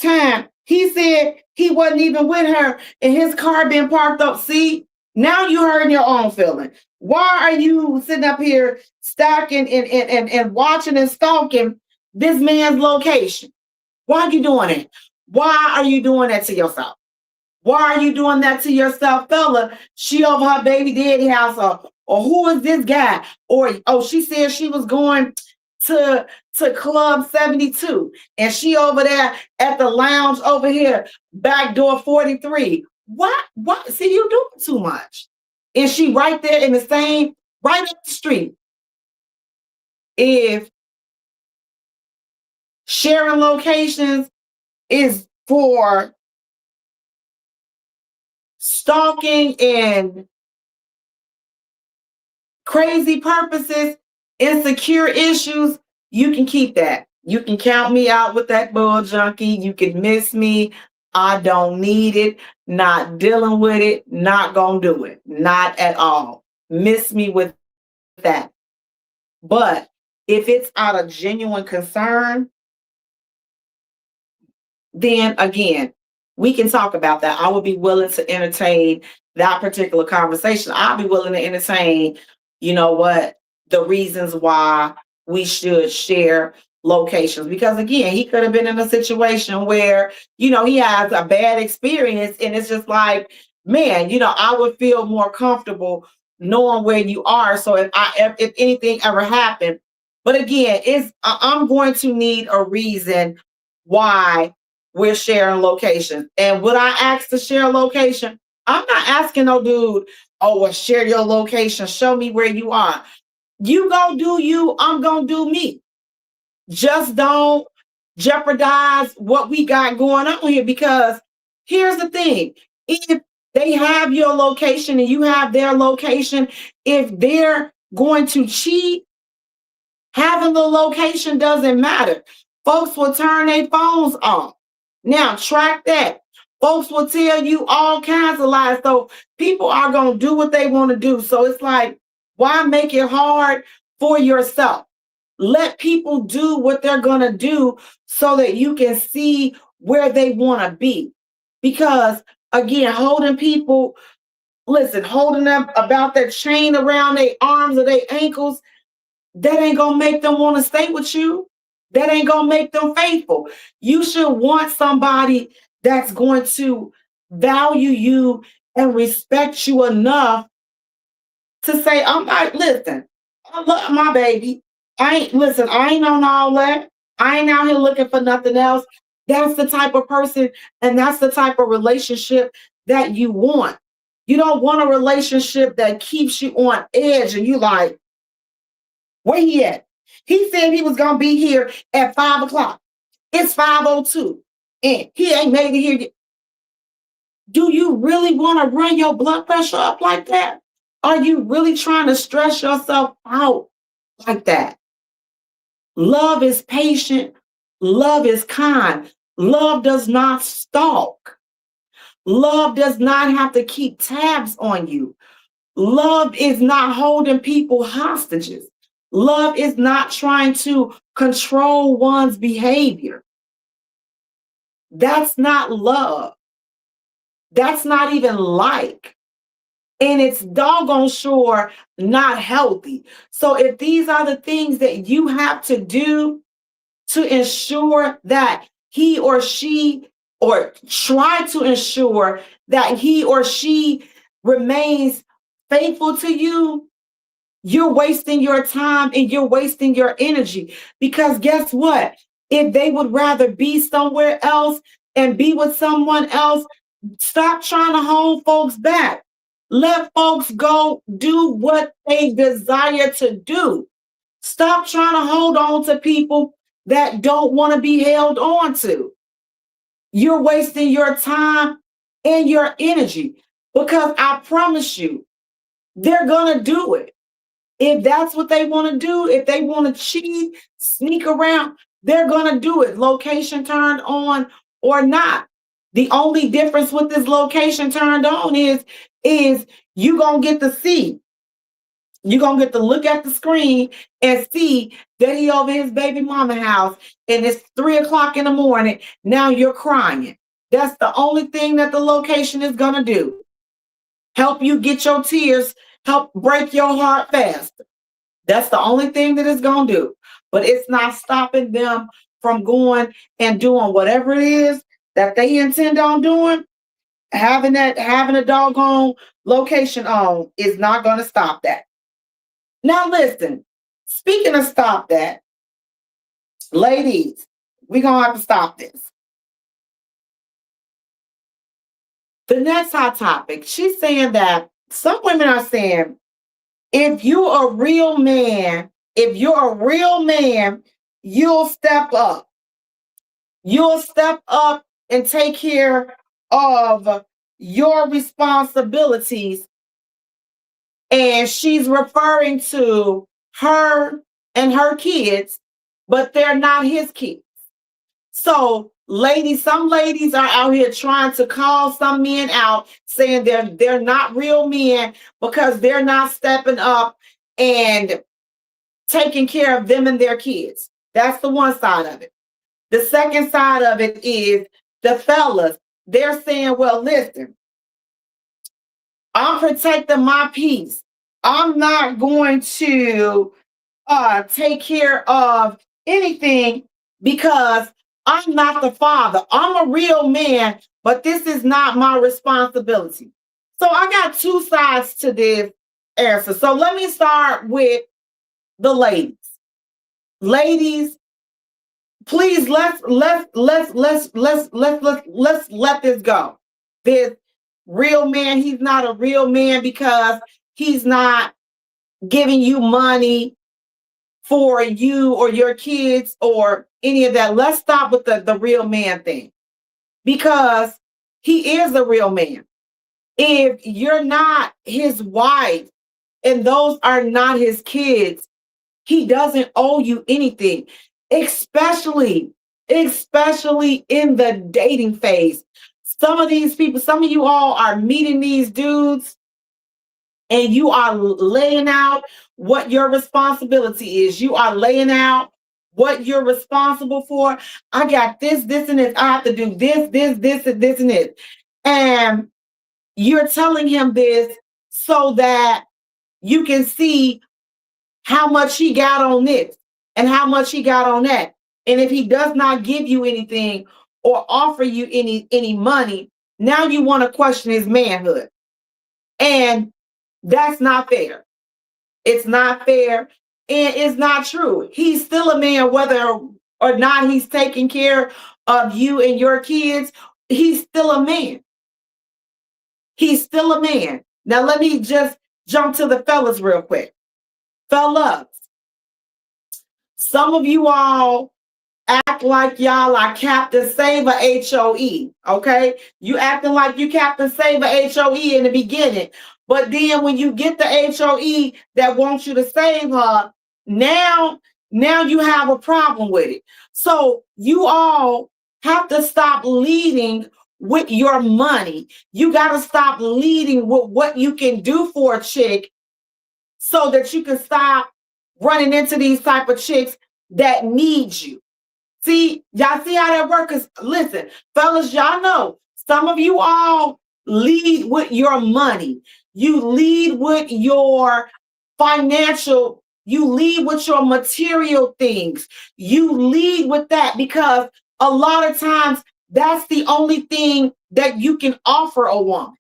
time. He said he wasn't even with her, and his car been parked up. See, now you hurting your own feeling. Why are you sitting up here stacking and watching and stalking this man's location? Why are you doing it? Why are you doing that to yourself? Why are you doing that to yourself, fella? She over her baby daddy house, or who is this guy? Or oh, she said she was going to Club 72, and she over there at the lounge over here, back door 43. What? What? See, you doing too much. And she right there in the same, right up the street. If sharing locations is for stalking and crazy purposes, insecure issues, you can keep that. You can count me out with that bull junkie. You can miss me. I don't need it. Not dealing with it. Not gonna do it. Not at all. Miss me with that. But if it's out of genuine concern, then again, we can talk about that. I would be willing to entertain that particular conversation. I'll be willing to entertain, you know what, the reasons why we should share locations. Because again, he could have been in a situation where, he has a bad experience and it's just like, man, I would feel more comfortable knowing where you are. So if anything ever happened, but again, I'm going to need a reason why we're sharing locations. And would I ask to share a location? I'm not asking no dude, oh, well, share your location. Show me where you are. You go do you, I'm going to do me. Just don't jeopardize what we got going on here, because here's the thing. If they have your location and you have their location, if they're going to cheat, having the location doesn't matter. Folks will turn their phones off. Now, track that. Folks will tell you all kinds of lies. So people are going to do what they want to do. So it's like, why make it hard for yourself? Let people do what they're going to do so that you can see where they want to be. Because, again, holding them about that chain around their arms or their ankles, that ain't going to make them want to stay with you. That ain't going to make them faithful. You should want somebody that's going to value you and respect you enough to say, listen, I love my baby. I ain't on all that. I ain't out here looking for nothing else. That's the type of person and that's the type of relationship that you want. You don't want a relationship that keeps you on edge and you like, where he at? He said he was going to be here at 5 o'clock. It's 5:02 and he ain't made it here yet. Do you really want to run your blood pressure up like that? Are you really trying to stress yourself out like that? Love is patient. Love is kind. Love does not stalk. Love does not have to keep tabs on you. Love is not holding people hostages. Love is not trying to control one's behavior. That's not love. That's not even like. And it's doggone sure not healthy. So if these are the things that you have to do to ensure that he or she, or try to ensure that he or she remains faithful to you, you're wasting your time and you're wasting your energy. Because guess what? If they would rather be somewhere else and be with someone else, stop trying to hold folks back. Let folks go do what they desire to do. Stop trying to hold on to people that don't want to be held on to. You're wasting your time and your energy because I promise you, they're going to do it. If that's what they want to do, if they want to cheat, sneak around, they're going to do it. Location turned on or not. The only difference with this location turned on is you going to get to see. You're going to get to look at the screen and see that he over his baby mama house and it's 3 o'clock in the morning. Now you're crying. That's the only thing that the location is going to do. Help you get your tears, help break your heart faster. That's the only thing that it's going to do. But it's not stopping them from going and doing whatever it is that they intend on doing. Having a doggone location on is not going to stop that. Now listen, speaking of stop that, ladies, we're going to have to stop this. The next hot topic, she's saying that some women are saying, if you're a real man, you'll step up. You'll step up and take care of your responsibilities. And she's referring to her and her kids, but they're not his kids. So, ladies, some ladies are out here trying to call some men out, saying they're not real men because they're not stepping up and taking care of them and their kids. That's the one side of it. The second side of it is the fellas. They're saying, well, listen, I'm protecting my peace. I'm not going to take care of anything because I'm not the father. I'm a real man, but this is not my responsibility. So I got two sides to this answer. So let me start with the ladies. Ladies, please let's let this go. This real man, he's not a real man because he's not giving you money for you or your kids or any of that. Let's stop with the real man thing because he is a real man. If you're not his wife and those are not his kids, he doesn't owe you anything, especially in the dating phase. Some of these people, some of you all are meeting these dudes and you are laying out what your responsibility is. You are laying out what you're responsible for. I got this, and this. I have to do this, and this. And you're telling him this so that you can see how much he got on this and how much he got on that. And if he does not give you anything or offer you any money, now you want to question his manhood. And that's not fair. It's not fair and it's not true. He's still a man, whether or not he's taking care of you and your kids. He's still a man. He's still a man. Now, let me just jump to the fellas real quick. Fellas, some of you all act like y'all are Captain Save a HOE, okay? You acting like you Captain Save a HOE in the beginning. But then when you get the HOE that wants you to save her, now you have a problem with it. So you all have to stop leading with your money. You got to stop leading with what you can do for a chick so that you can stop running into these type of chicks that need you. See, y'all see how that works? 'Cause listen, fellas, y'all know some of you all lead with your money. You lead with your financial, you lead with your material things. You lead with that because a lot of times that's the only thing that you can offer a woman.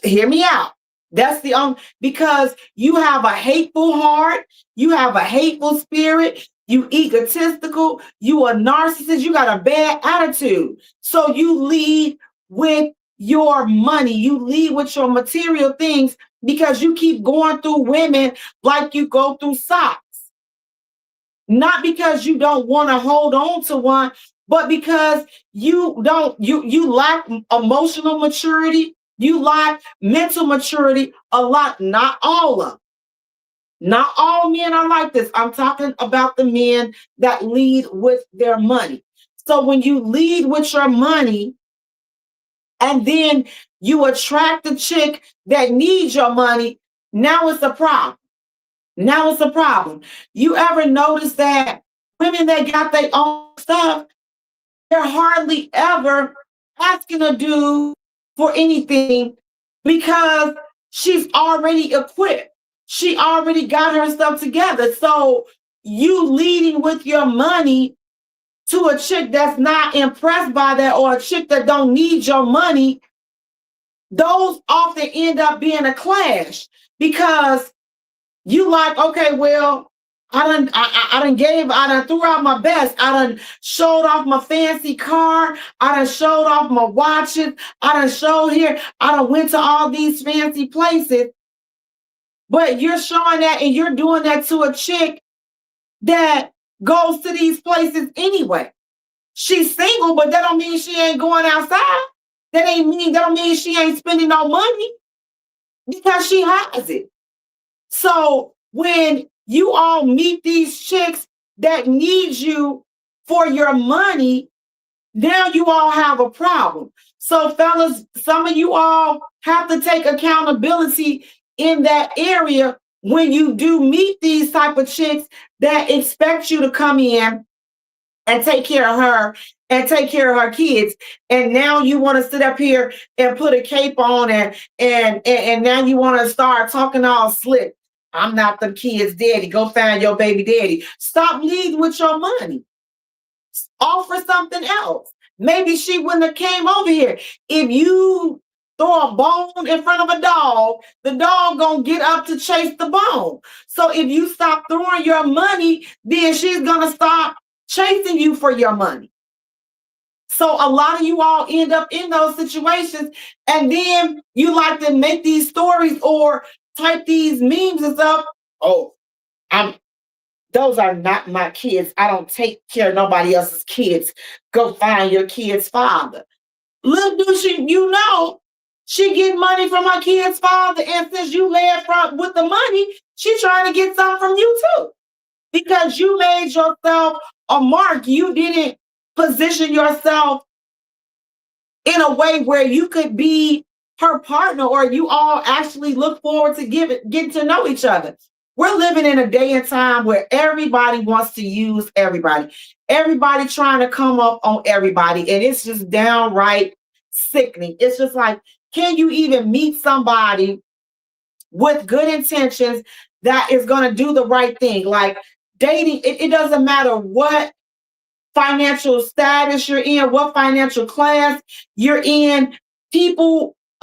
Hear me out. That's the only, because you have a hateful heart, you have a hateful spirit, you egotistical, you a narcissist, you got a bad attitude. So you lead with your money. You lead with your material things because you keep going through women like you go through socks. Not because you don't want to hold on to one, but because you lack emotional maturity, you lack mental maturity a lot, not all of them. Not all men are like this. I'm talking about the men that lead with their money. So when you lead with your money and then you attract a chick that needs your money, now it's a problem. Now it's a problem. You ever notice that women that got their own stuff, they're hardly ever asking a dude for anything because she's already equipped. She already got her stuff together. So you leading with your money to a chick that's not impressed by that or a chick that don't need your money, those often end up being a clash because you like, okay, well, I done threw out my best. I done showed off my fancy car. I done showed off my watches. I done showed here. I done went to all these fancy places. But you're showing that and you're doing that to a chick that goes to these places anyway. She's single, but that don't mean she ain't going outside. That don't mean she ain't spending no money because she has it. So when you all meet these chicks that need you for your money, now you all have a problem. So, fellas, some of you all have to take accountability in that area when you do meet these type of chicks that expect you to come in and take care of her and take care of her kids. And now you want to sit up here and put a cape on and now you want to start talking all slick. I'm not the kid's daddy. Go find your baby daddy. Stop leading with your money. Offer something else. Maybe she wouldn't have came over here. If you throw a bone in front of a dog, the dog gonna get up to chase the bone. So if you stop throwing your money, then she's gonna stop chasing you for your money. So a lot of you all end up in those situations, and then you like to make these stories or type these memes and stuff. Oh, I'm those are not my kids. I don't take care of nobody else's kids. Go find your kid's father. Little do you know, she get money from her kid's father, and since you led from with the money, she trying to get some from you too. Because you made yourself a mark. You didn't position yourself in a way where you could be her partner or you all actually look forward to getting to know each other. We're living in a day and time where everybody wants to use everybody. Everybody trying to come up on everybody. And it's just downright sickening. It's just like, can you even meet somebody with good intentions that is going to do the right thing? Like dating, it doesn't matter what financial status you're in, what financial class you're in.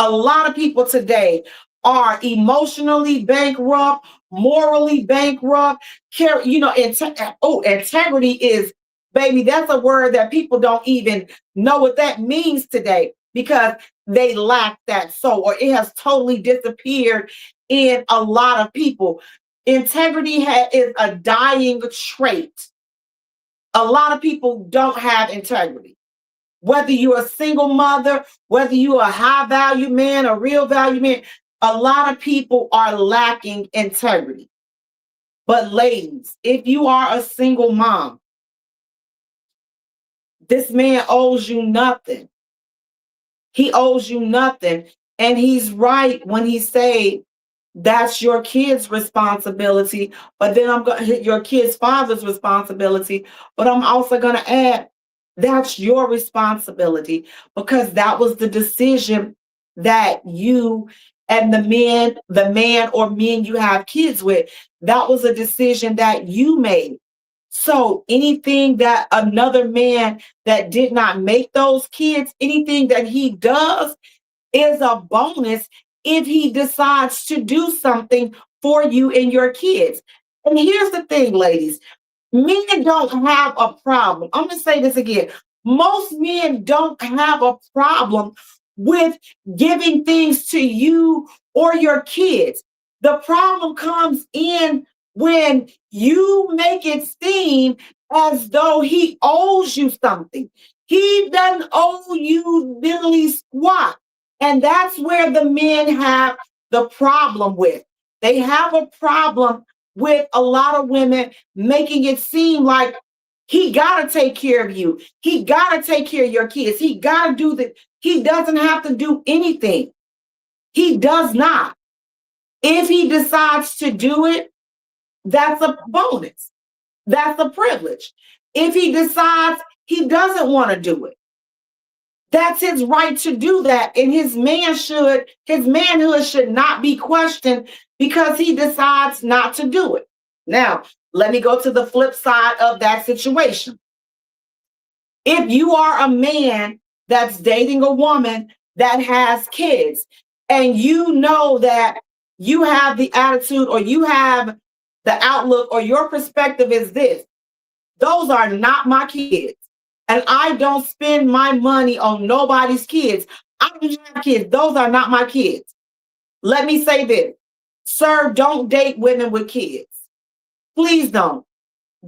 A lot of people today are emotionally bankrupt, morally bankrupt. Integrity is, baby, that's a word that people don't even know what that means today because they lack that soul, or it has totally disappeared in a lot of people. Integrity is a dying trait. A lot of people don't have integrity. Whether you're a single mother, whether you're a high value man, a real value man, a lot of people are lacking integrity. But ladies, if you are a single mom, this man owes you nothing. He owes you nothing. And he's right when he say that's your kid's responsibility, but then I'm going to hit your kid's father's responsibility, but I'm also going to add that's your responsibility because that was the decision that you and the man or men you have kids with, that was a decision that you made. So anything that another man that did not make those kids, anything that he does is a bonus if he decides to do something for you and your kids. And here's the thing, ladies, men don't have a problem. I'm going to say this again. Most men don't have a problem with giving things to you or your kids. The problem comes in when you make it seem as though he owes you something. He doesn't owe you diddly squat. And that's where the men have the problem with. They have a problem with a lot of women making it seem like he got to take care of you. He got to take care of your kids. He got to do that. He doesn't have to do anything. He does not. If he decides to do it, that's a bonus. That's a privilege. If he decides he doesn't want to do it, that's his right to do that. And his manhood should not be questioned because he decides not to do it. Now, let me go to the flip side of that situation. If you are a man that's dating a woman that has kids, and you know that you have the attitude or you have the outlook or your perspective is this, those are not my kids. And I don't spend my money on nobody's kids. I don't have kids. Those are not my kids. Let me say this. Sir, don't date women with kids. Please don't.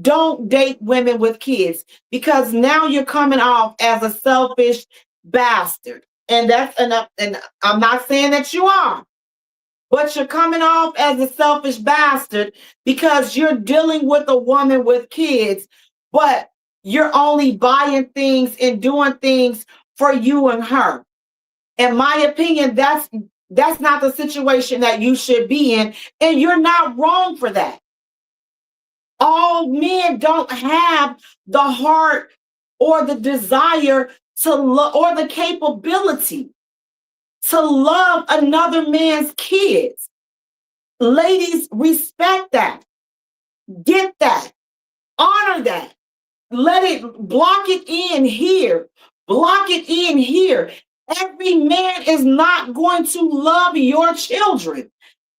Don't date women with kids because now you're coming off as a selfish bastard. And that's enough. And I'm not saying that you are, but you're coming off as a selfish bastard because you're dealing with a woman with kids, but you're only buying things and doing things for you and her. In my opinion, that's not the situation that you should be in, and you're not wrong for that. All men don't have the heart or the desire to love or the capability to love another man's kids. Ladies, respect that. Get that. Honor that. Let it block it in here. Block it in here. Every man is not going to love your children.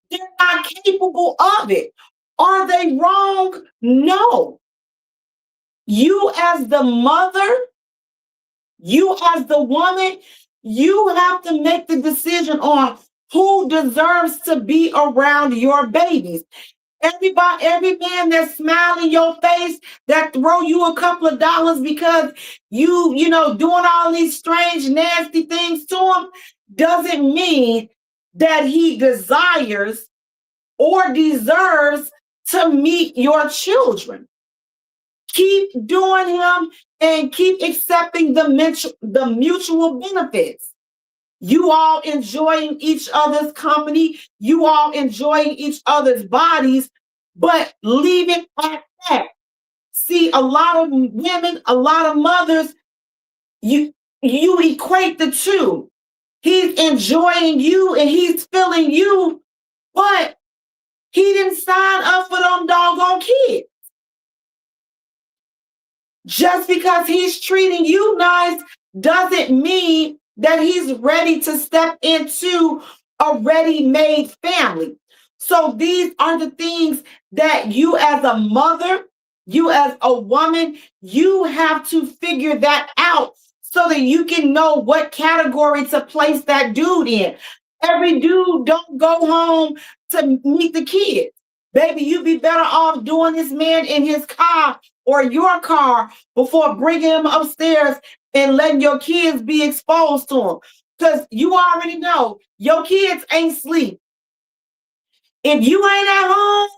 They're not capable of it. Are they wrong? No. You as the mother, you as the woman, you have to make the decision on who deserves to be around your babies. Everybody, every man that smile in your face, that throw you a couple of dollars because you know, doing all these strange, nasty things to him, doesn't mean that he desires or deserves to meet your children. Keep doing him and keep accepting the mutual benefits. You all enjoying each other's company, you all enjoying each other's bodies, but leave it at that. See, a lot of women, a lot of mothers, you equate the two. He's enjoying you and he's feeling you, but he didn't sign up for them doggone kids. Just because he's treating you nice doesn't mean that he's ready to step into a ready-made family. So these are the things that you as a mother, you as a woman, you have to figure that out so that you can know what category to place that dude in. Every dude don't go home to meet the kids. Baby, you'd be better off doing this man in his car or your car before bringing him upstairs and letting your kids be exposed to him. Because you already know your kids ain't sleep. If you ain't at home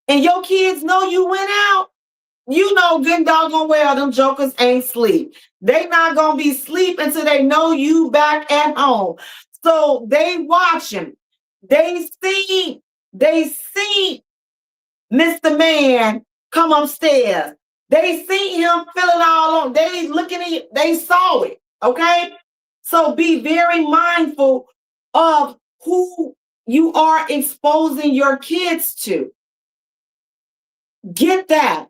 and your kids know you went out, you know good doggone well them jokers ain't sleep. They not going to be sleep until they know you back at home. So they watching. They see Mr. Man come upstairs. They see him feeling all on. They looking at it. They saw it. Okay. So be very mindful of who you are exposing your kids to. Get that.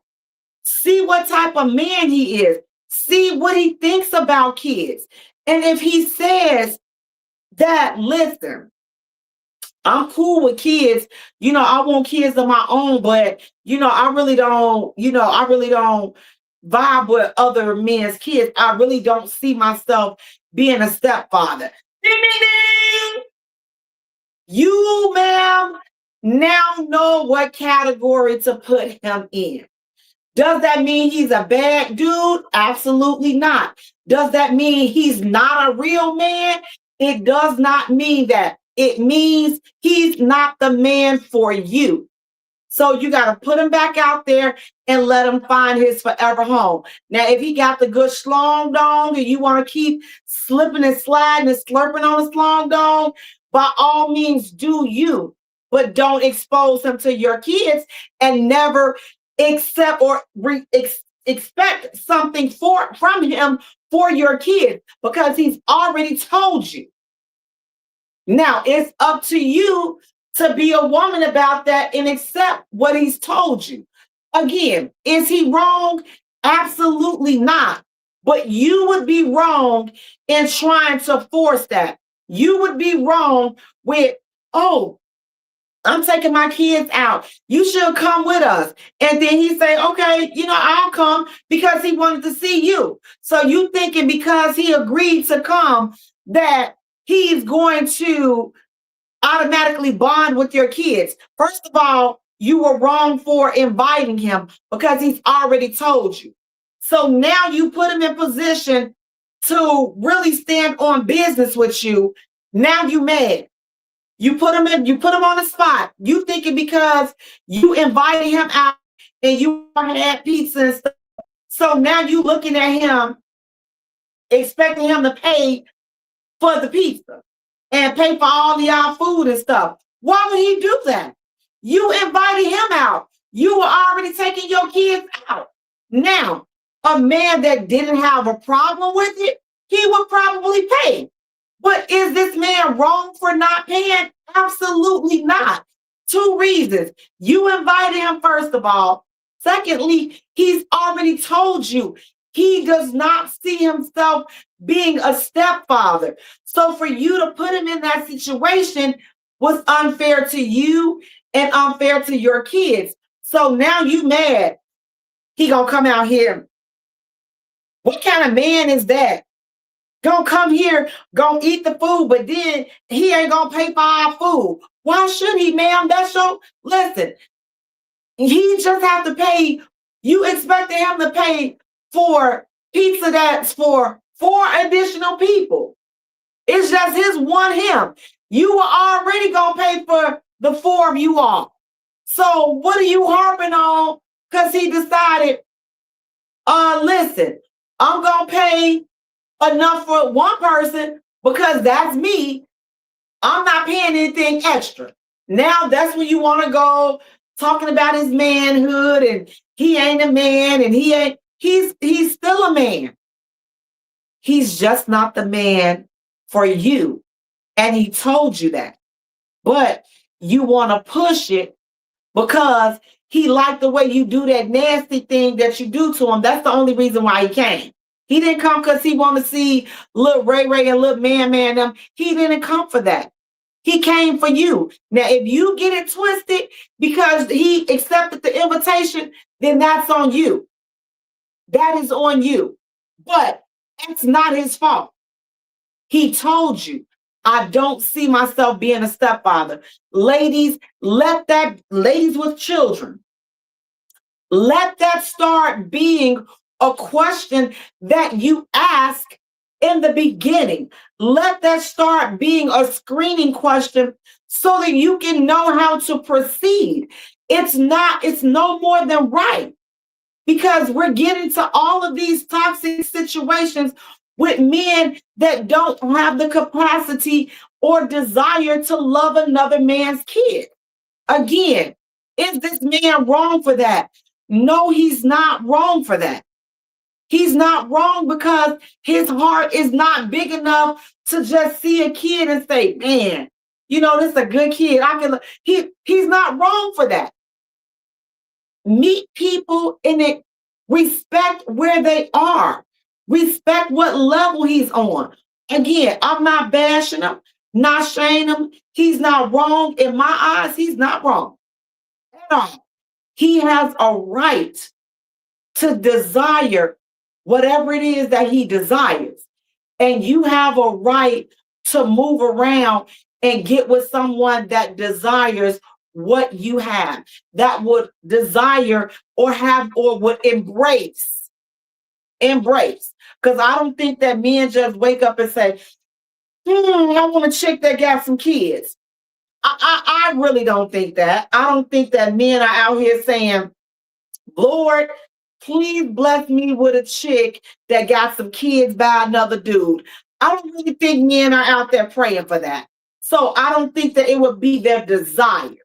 See what type of man he is. See what he thinks about kids. And if he says that, listen, I'm cool with kids. You know, I want kids of my own, but I really don't vibe with other men's kids. I really don't see myself being a stepfather. Ding, ding, ding. You, ma'am, now know what category to put him in. Does that mean he's a bad dude? Absolutely not. Does that mean he's not a real man? It does not mean that. It means he's not the man for you. So you got to put him back out there and let him find his forever home. Now, if he got the good schlong dong and you want to keep slipping and sliding and slurping on a schlong dong, by all means do you. But don't expose him to your kids and never accept or expect something from him for your kids because he's already told you. Now, it's up to you to be a woman about that and accept what he's told you. Again, is he wrong? Absolutely not. But you would be wrong in trying to force that. You would be wrong with, oh, I'm taking my kids out. You should come with us. And then he say, okay, I'll come because he wanted to see you. So you thinking because he agreed to come that he's going to automatically bond with your kids. First of all, you were wrong for inviting him because he's already told you. So now you put him in position to really stand on business with you. Now you mad. You put him on the spot. You thinking because you invited him out and you had pizza and stuff. So now you looking at him, expecting him to pay for the pizza and pay for all of y'all food and stuff. Why would he do that? You invited him out. You were already taking your kids out. Now, a man that didn't have a problem with it, he would probably pay. But is this man wrong for not paying? Absolutely not. Two reasons. You invited him, first of all. Secondly, he's already told you he does not see himself being a stepfather. So for you to put him in that situation was unfair to you and unfair to your kids. So now you mad. He gonna come out here. What kind of man is that? Gonna come here, gonna eat the food, but then he ain't gonna pay for our food. Why should he, ma'am? That's your, listen, he just have to pay. You expected him to pay for pizza that's for 4 additional people. It's just his one him. You were already gonna pay for the 4 of you all. So what are you harping on? Because he decided, listen, I'm gonna pay enough for one person because that's me. I'm not paying anything extra. Now that's when you want to go talking about his manhood and he ain't a man and he's still a man. He's just not the man for you. And he told you that. But you want to push it because he liked the way you do that nasty thing that you do to him. That's the only reason why he came. He didn't come because he wanted to see little Ray Ray and little Man them. He didn't come for that. He came for you. Now, if you get it twisted because he accepted the invitation, then that's on you. That is on you. But it's not his fault. He told you, I don't see myself being a stepfather. Ladies, ladies with children, let that start being a question that you ask in the beginning. Let that start being a screening question so that you can know how to proceed. It's no more than right because we're getting to all of these toxic situations with men that don't have the capacity or desire to love another man's kid. Again, is this man wrong for that? No, he's not wrong for that. He's not wrong because his heart is not big enough to just see a kid and say, man, this is a good kid. He's not wrong for that. Meet people in it. Respect where they are. Respect what level he's on. Again, I'm not bashing him, not shaming him. He's not wrong. In my eyes, he's not wrong at all. He has a right to desire whatever it is that he desires. And you have a right to move around and get with someone that desires what you have, that would desire or have or would embrace. Because I don't think that men just wake up and say, I want a chick that got some kids. I really don't think that. I don't think that men are out here saying, Lord, please bless me with a chick that got some kids by another dude. I don't really think men are out there praying for that. So I don't think that it would be their desire.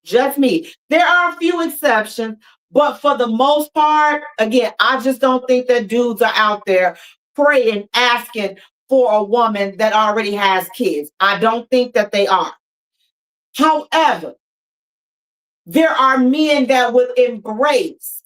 Just me. There are a few exceptions, but for the most part, again, I just don't think that dudes are out there praying, asking for a woman that already has kids. I don't think that they are. However, there are men that would embrace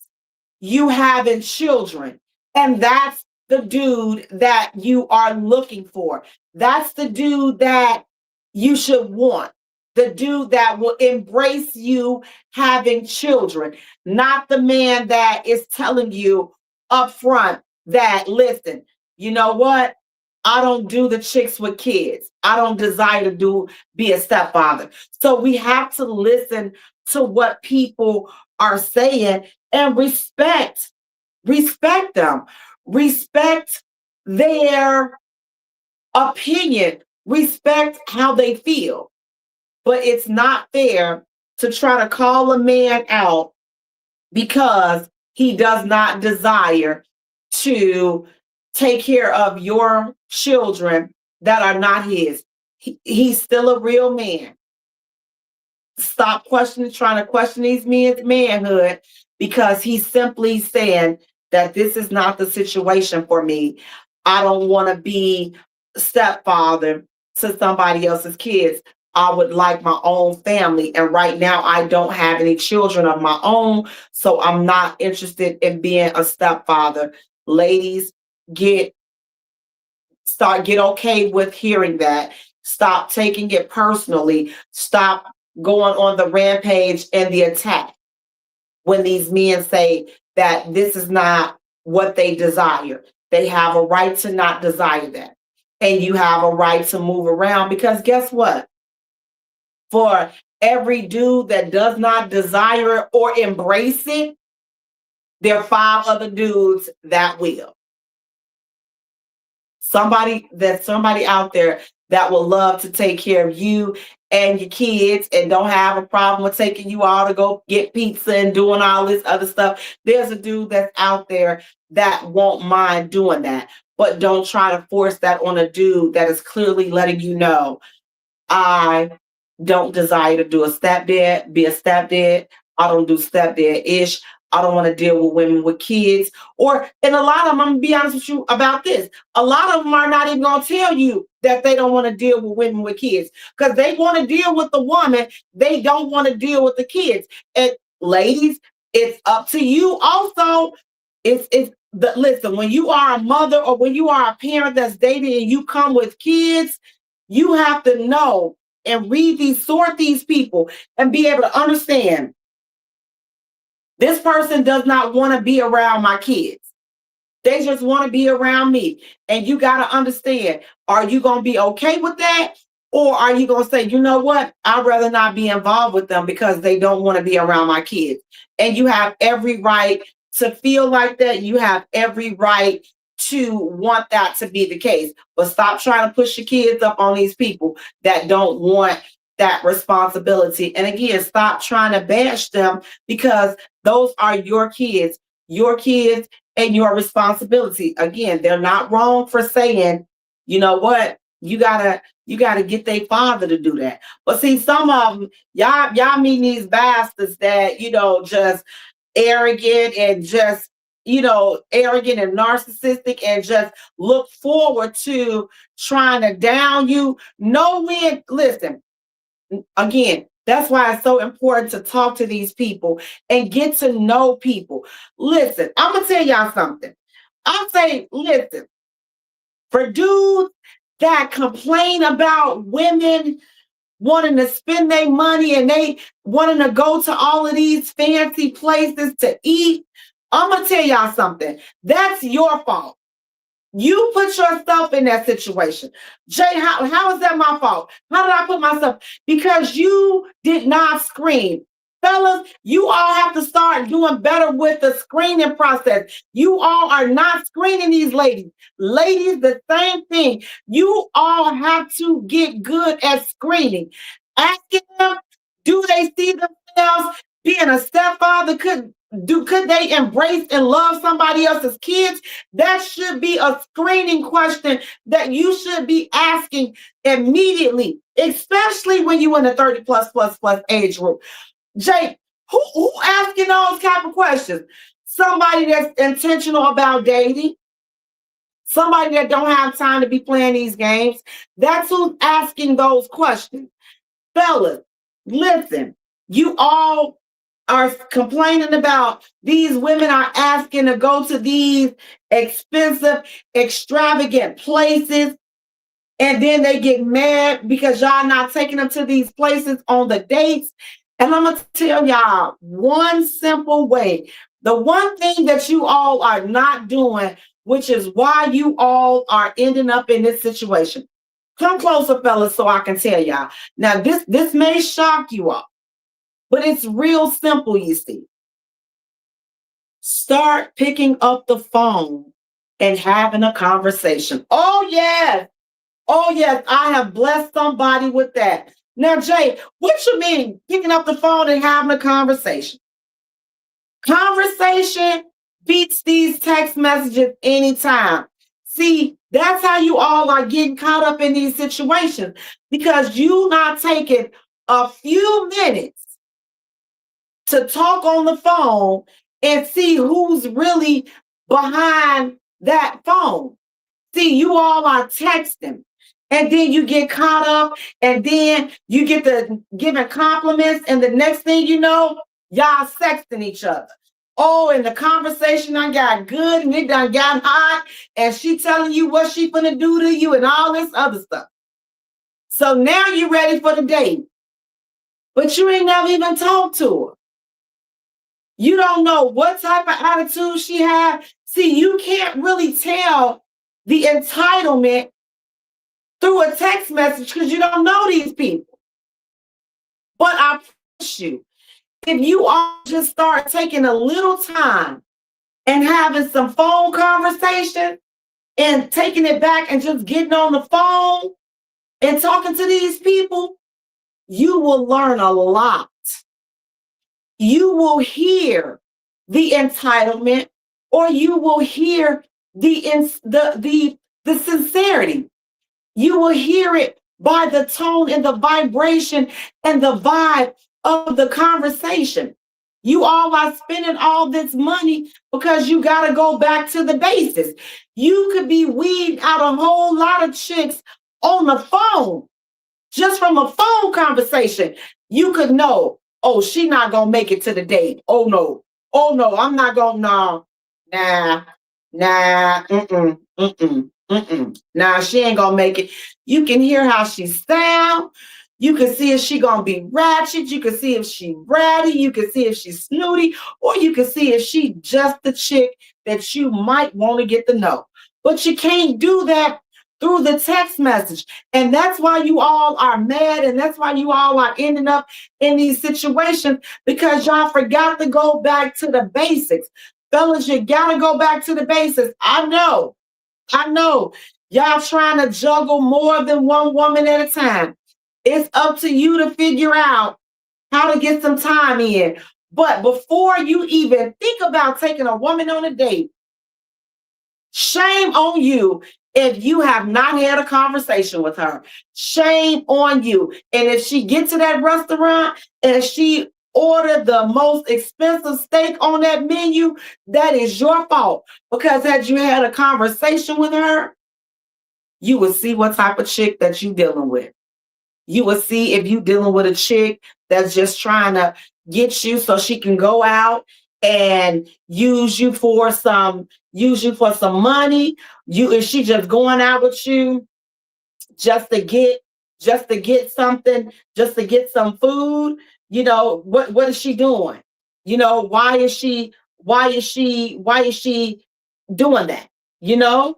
you having children. And that's the dude that you are looking for. That's the dude that you should want. The dude that will embrace you having children, not the man that is telling you up front that, listen, you know what? I don't do the chicks with kids. I don't desire to be a stepfather. So we have to listen to what people are saying and respect them, respect their opinion, respect how they feel. But it's not fair to try to call a man out because he does not desire to take care of your children that are not his. He's still a real man. Stop trying to question these men's manhood, because he's simply saying that this is not the situation for me. I don't want to be stepfather to somebody else's kids. I would like my own family. And right now I don't have any children of my own. So I'm not interested in being a stepfather. Ladies, get okay with hearing that. Stop taking it personally. Stop going on the rampage and the attack when these men say that this is not what they desire. They have a right to not desire that. And you have a right to move around, because guess what? For every dude that does not desire it or embrace it, there are 5 other dudes that will. Somebody out there that will love to take care of you and your kids and don't have a problem with taking you all to go get pizza and doing all this other stuff. There's a dude that's out there that won't mind doing that. But don't try to force that on a dude that is clearly letting you know, I don't desire to be a stepdad. I don't do stepdad-ish. I don't want to deal with women with kids. And a lot of them, I'm going to be honest with you about this. A lot of them are not even going to tell you that they don't want to deal with women with kids, because they want to deal with the woman. They don't want to deal with the kids. And ladies, it's up to you also. Listen, when you are a mother or when you are a parent that's dating and you come with kids, you have to know and sort these people and be able to understand, this person does not want to be around my kids. They just want to be around me. And you got to understand, are you going to be okay with that? Or are you going to say, you know what? I'd rather not be involved with them because they don't want to be around my kids. And you have every right to feel like that. You have every right to want that to be the case. But stop trying to push your kids up on these people that don't want that responsibility. And again, stop trying to bash them, because those are your kids and your responsibility. Again, they're not wrong for saying, you know what, you gotta get their father to do that. But see, some of them, y'all meet these bastards that, just arrogant and just, arrogant and narcissistic and just look forward to trying to down you. Listen, again, that's why it's so important to talk to these people and get to know people. Listen, I'm going to tell y'all something. I'll say, listen, for dudes that complain about women wanting to spend their money and they wanting to go to all of these fancy places to eat, I'm going to tell y'all something. That's your fault. You put yourself in that situation. Jay, how is that my fault? How did I put myself? Because you did not screen. Fellas, you all have to start doing better with the screening process. You all are not screening these ladies. Ladies, the same thing. You all have to get good at screening. Asking them, do they see themselves being a stepfather? Could they embrace and love somebody else's kids? That should be a screening question that you should be asking immediately, especially when you're in the 30 plus age group. Jake, who asking those type of questions? Somebody that's intentional about dating, somebody that don't have time to be playing these games. That's who's asking those questions. Fellas, listen, you all are complaining about these women are asking to go to these expensive, extravagant places, and then they get mad because y'all not taking them to these places on the dates. And I'm gonna tell y'all one simple way. The one thing that you all are not doing, which is why you all are ending up in this situation. Come closer, fellas, so I can tell y'all. Now, this may shock you all, but it's real simple, you see. Start picking up the phone and having a conversation. Oh, yes. Oh, yes. I have blessed somebody with that. Now, Jay, what you mean picking up the phone and having a conversation? Conversation beats these text messages anytime. See, that's how you all are getting caught up in these situations because you not taking a few minutes to talk on the phone and see who's really behind that phone. See, you all are texting. And then you get caught up, and then you get the giving compliments, and the next thing you know, y'all sexting each other. Oh, and the conversation done got good, and it done got hot, and she telling you what she gonna do to you, and all this other stuff. So now you ready for the date, but you ain't never even talked to her. You don't know what type of attitude she had. See, you can't really tell the entitlement through a text message because you don't know these people. But I promise you, if you all just start taking a little time and having some phone conversation and taking it back and just getting on the phone and talking to these people, you will learn a lot. You will hear the entitlement, or you will hear the sincerity. You will hear it by the tone and the vibration and the vibe of the conversation. You all are spending all this money because you got to go back to the basics. You could be weeding out a whole lot of chicks on the phone, just from a phone conversation. You could know, oh, she not going to make it to the date. Oh, no, I'm not going to, nah, she ain't gonna make it. You can hear how she sound. You can see if she gonna be ratchet. You can see if she bratty. You can see if she's snooty, or you can see if she just the chick that you might want to get to know. But you can't do that through the text message, and that's why you all are mad, and that's why you all are ending up in these situations because y'all forgot to go back to the basics. Fellas, you gotta go back to the basics. I know. Y'all trying to juggle more than one woman at a time. It's up to you to figure out how to get some time in. But before you even think about taking a woman on a date, shame on you if you have not had a conversation with her. Shame on you. And if she gets to that restaurant and she ordered the most expensive steak on that menu, that is your fault. Because had you had a conversation with her, you will see what type of chick that you dealing with. You will see if you dealing with a chick that's just trying to get you so she can go out and use you for some money. Is she just going out with you just to get something, just to get some food? You know, what is she doing? You know, why is she doing that? You know?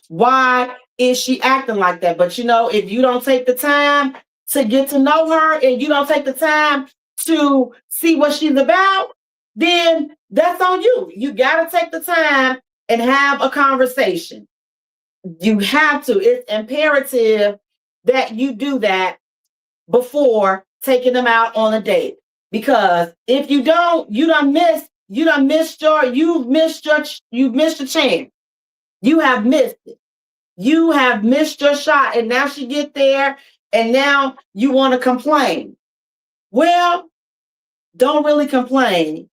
Why is she acting like that? But if you don't take the time to get to know her and you don't take the time to see what she's about, then that's on you. You got to take the time and have a conversation. You have to. It's imperative that you do that before taking them out on a date. Because if you don't, you've missed your chance. You have missed it. You have missed your shot. And now she get there and now you want to complain. Well, don't really complain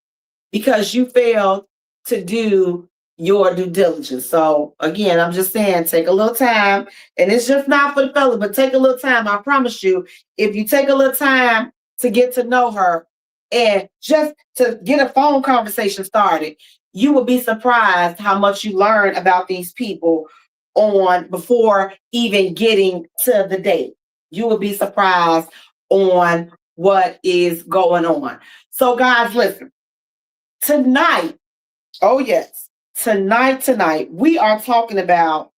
because you failed to do your due diligence. So again, I'm just saying, take a little time, and it's just not for the fella, but take a little time. I promise you, if you take a little time to get to know her and just to get a phone conversation started, you will be surprised how much you learn about these people on before even getting to the date. You will be surprised on what is going on. So, guys, listen. Tonight, oh yes, tonight, we are talking about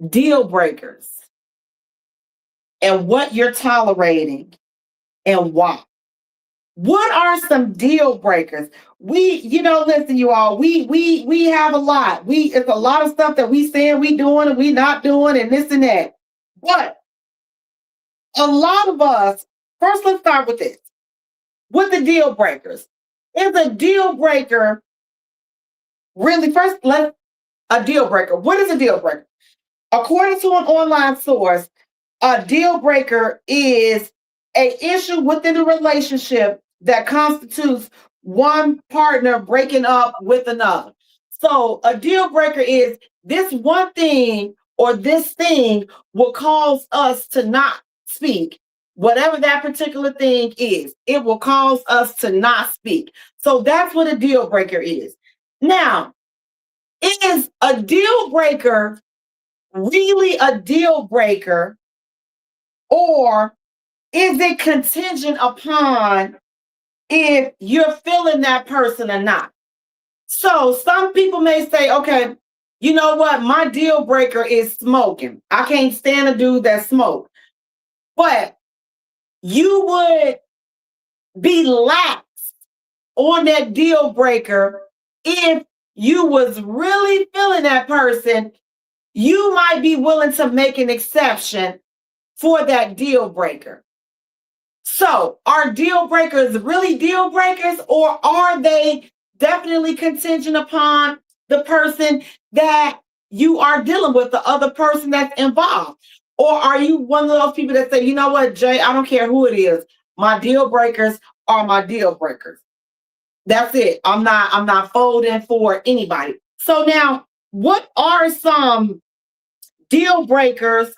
deal breakers and what you're tolerating and why. What are some deal breakers? Listen, you all, we have a lot. It's a lot of stuff that we saying we doing and we not doing and this and that. But a lot of us, first let's start with this. With the deal breakers. Is a deal breaker really a deal breaker? What is a deal breaker? According to an online source, a deal breaker is an issue within a relationship that constitutes one partner breaking up with another. So a deal breaker is this one thing or this thing will cause us to not speak. Whatever that particular thing is, it will cause us to not speak. So that's what a deal breaker is. Now, is a deal breaker really a deal breaker, or is it contingent upon if you're feeling that person or not? So some people may say, okay, you know what? My deal breaker is smoking. I can't stand a dude that smoke. But you would be lax on that deal breaker if you was really feeling that person. You might be willing to make an exception for that deal breaker. So are deal breakers really deal breakers, or are they definitely contingent upon the person that you are dealing with, the other person that's involved? Or are you one of those people that say, you know what, Jay, I don't care who it is. My deal breakers are my deal breakers. That's it. I'm not folding for anybody. So now, what are some deal breakers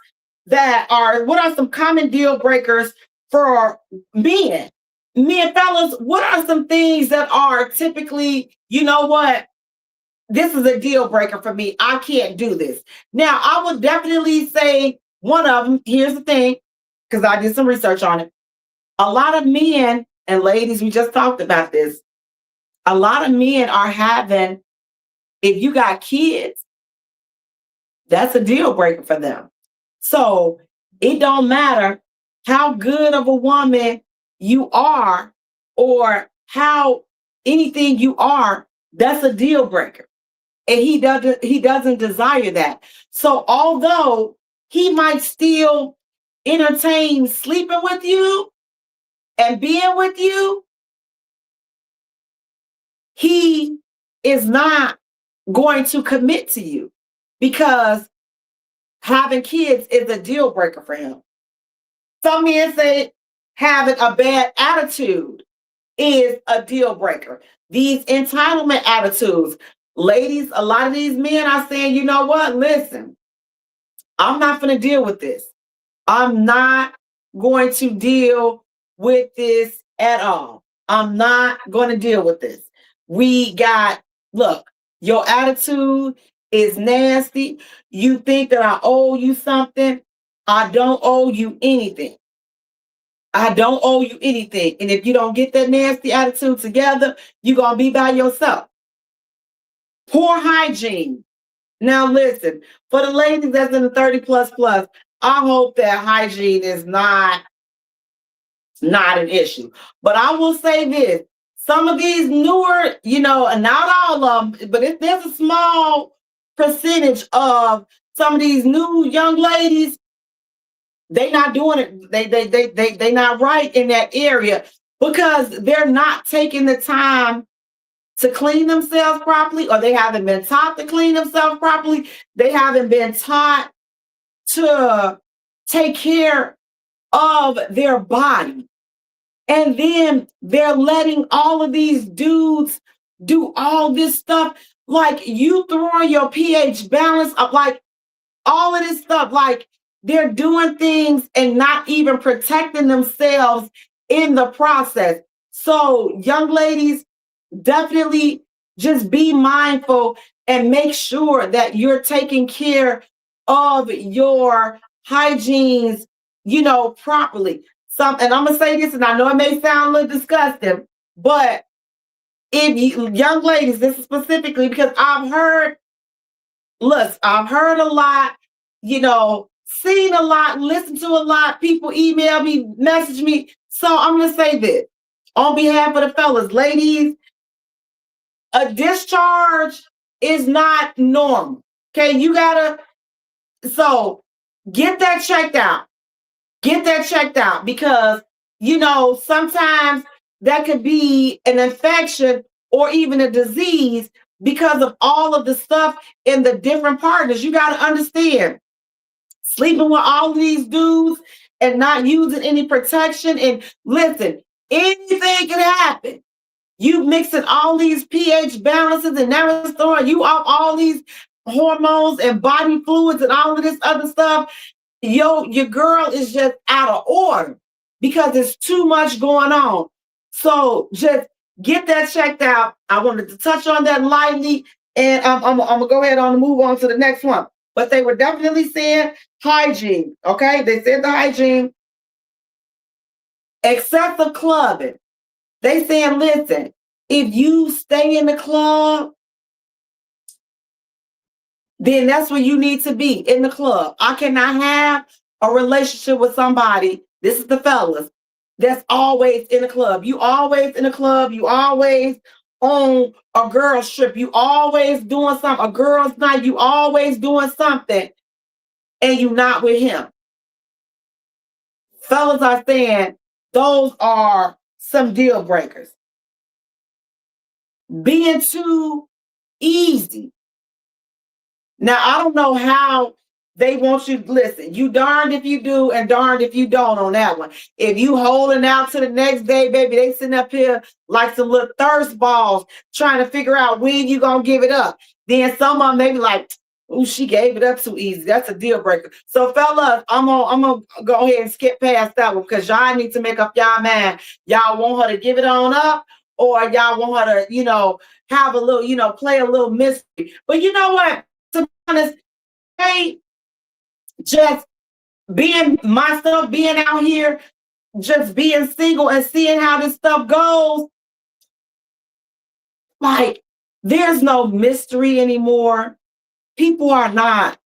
what are some common deal breakers for men? Men, fellas, what are some things that are typically, you know what? This is a deal breaker for me. I can't do this. Now, I would definitely say one of them, here's the thing, because I did some research on it. A lot of men and ladies, we just talked about this. A lot of men are having, if you got kids, that's a deal breaker for them. So it don't matter how good of a woman you are or how anything you are, that's a deal breaker. And he doesn't desire that. So although he might still entertain sleeping with you and being with you, he is not going to commit to you because having kids is a deal breaker for him. Some men say having a bad attitude is a deal breaker. These entitlement attitudes, ladies, a lot of these men are saying, you know what? Listen, I'm not going to deal with this. I'm not going to deal with this at all. I'm not going to deal with this. Look, your attitude is nasty. You think that I owe you something. I don't owe you anything. I don't owe you anything. And if you don't get that nasty attitude together, you're going to be by yourself. Poor hygiene. Now listen, for the ladies that's in the 30 plus, I hope that hygiene is not an issue. But I will say this: some of these newer, and not all of them, but there's a small percentage of some of these new young ladies. They not doing it. They not right in that area because they're not taking the time to clean themselves properly, or they haven't been taught to clean themselves properly. They haven't been taught to take care of their body. And then they're letting all of these dudes do all this stuff. Like you throwing your pH balance up, like all of this stuff. Like they're doing things and not even protecting themselves in the process. So, young ladies, definitely just be mindful and make sure that you're taking care of your hygienes, properly. And I'm gonna say this, and I know it may sound a little disgusting, but if you, young ladies, this is specifically because I've heard a lot, seen a lot, listened to a lot, people email me, message me. So I'm gonna say this on behalf of the fellas, ladies, a discharge is not normal. Okay, so get that checked out. Get that checked out because, sometimes that could be an infection or even a disease because of all of the stuff in the different partners. You got to understand, sleeping with all of these dudes and not using any protection. And listen, anything can happen. You mixing all these pH balances and now it's throwing you off all these hormones and body fluids and all of this other stuff. Your girl is just out of order because there's too much going on. So just get that checked out. I wanted to touch on that lightly, and I'm gonna go ahead and move on to the next one. But they were definitely saying hygiene. Okay, they said the hygiene, excessive clubbing. They saying, listen, if you stay in the club, then that's where you need to be, in the club. I cannot have a relationship with somebody, this is the fellas, that's always in the club. You always in the club, you always on a girl's trip, you always doing something, a girl's night, you always doing something, and you not with him. Fellas are saying those are some deal breakers. Being too easy. Now, I don't know how they want you. Listen, you darned if you do and darned if you don't on that one. If you holding out to the next day, baby, they sitting up here like some little thirst balls trying to figure out when you going to give it up. Then some of them may be like, oh, she gave it up too easy. That's a deal breaker. So, fellas, I'm gonna go ahead and skip past that one because y'all need to make up y'all mind. Y'all want her to give it on up, or y'all want her to, have a little, play a little mystery. But you know what? To be honest, hey, just being myself, being out here, just being single and seeing how this stuff goes, like, there's no mystery anymore. People are not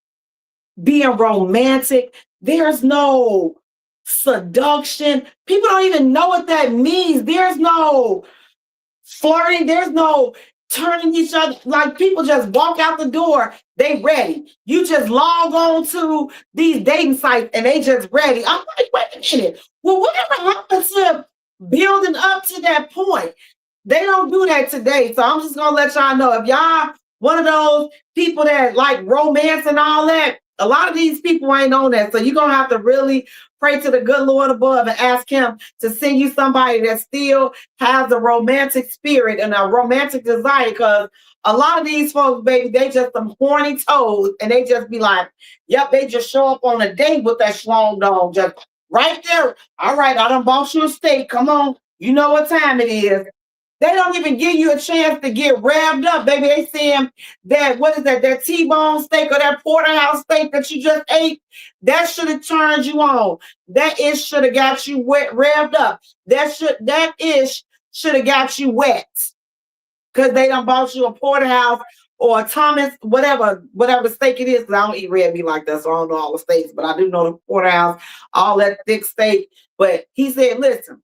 being romantic. There's no seduction. People don't even know what that means. There's no flirting. There's no turning each other. Like, people just walk out the door, they ready. You just log on to these dating sites and they just ready. I'm like, wait a minute. Well, whatever happened to building up to that point? They don't do that today. So I'm just gonna let y'all know, if y'all one of those people that like romance and all that, a lot of these people ain't on that. So you're gonna have to really pray to the good Lord above and ask him to send you somebody that still has a romantic spirit and a romantic desire. Because a lot of these folks, baby, they just some horny toes and they just be like, yep, they just show up on a date with that schlong dog just right there. All right, I done bought you a steak. Come on, you know what time it is. They don't even give you a chance to get revved up, baby. They saying that, what is that T-bone steak or that porterhouse steak that you just ate, that should have turned you on. That ish should have got you revved up. That ish should have got you wet. Because they done bought you a porterhouse or Thomas, whatever steak it is, because I don't eat red meat like that, so I don't know all the steaks, but I do know the porterhouse, all that thick steak. But he said, listen,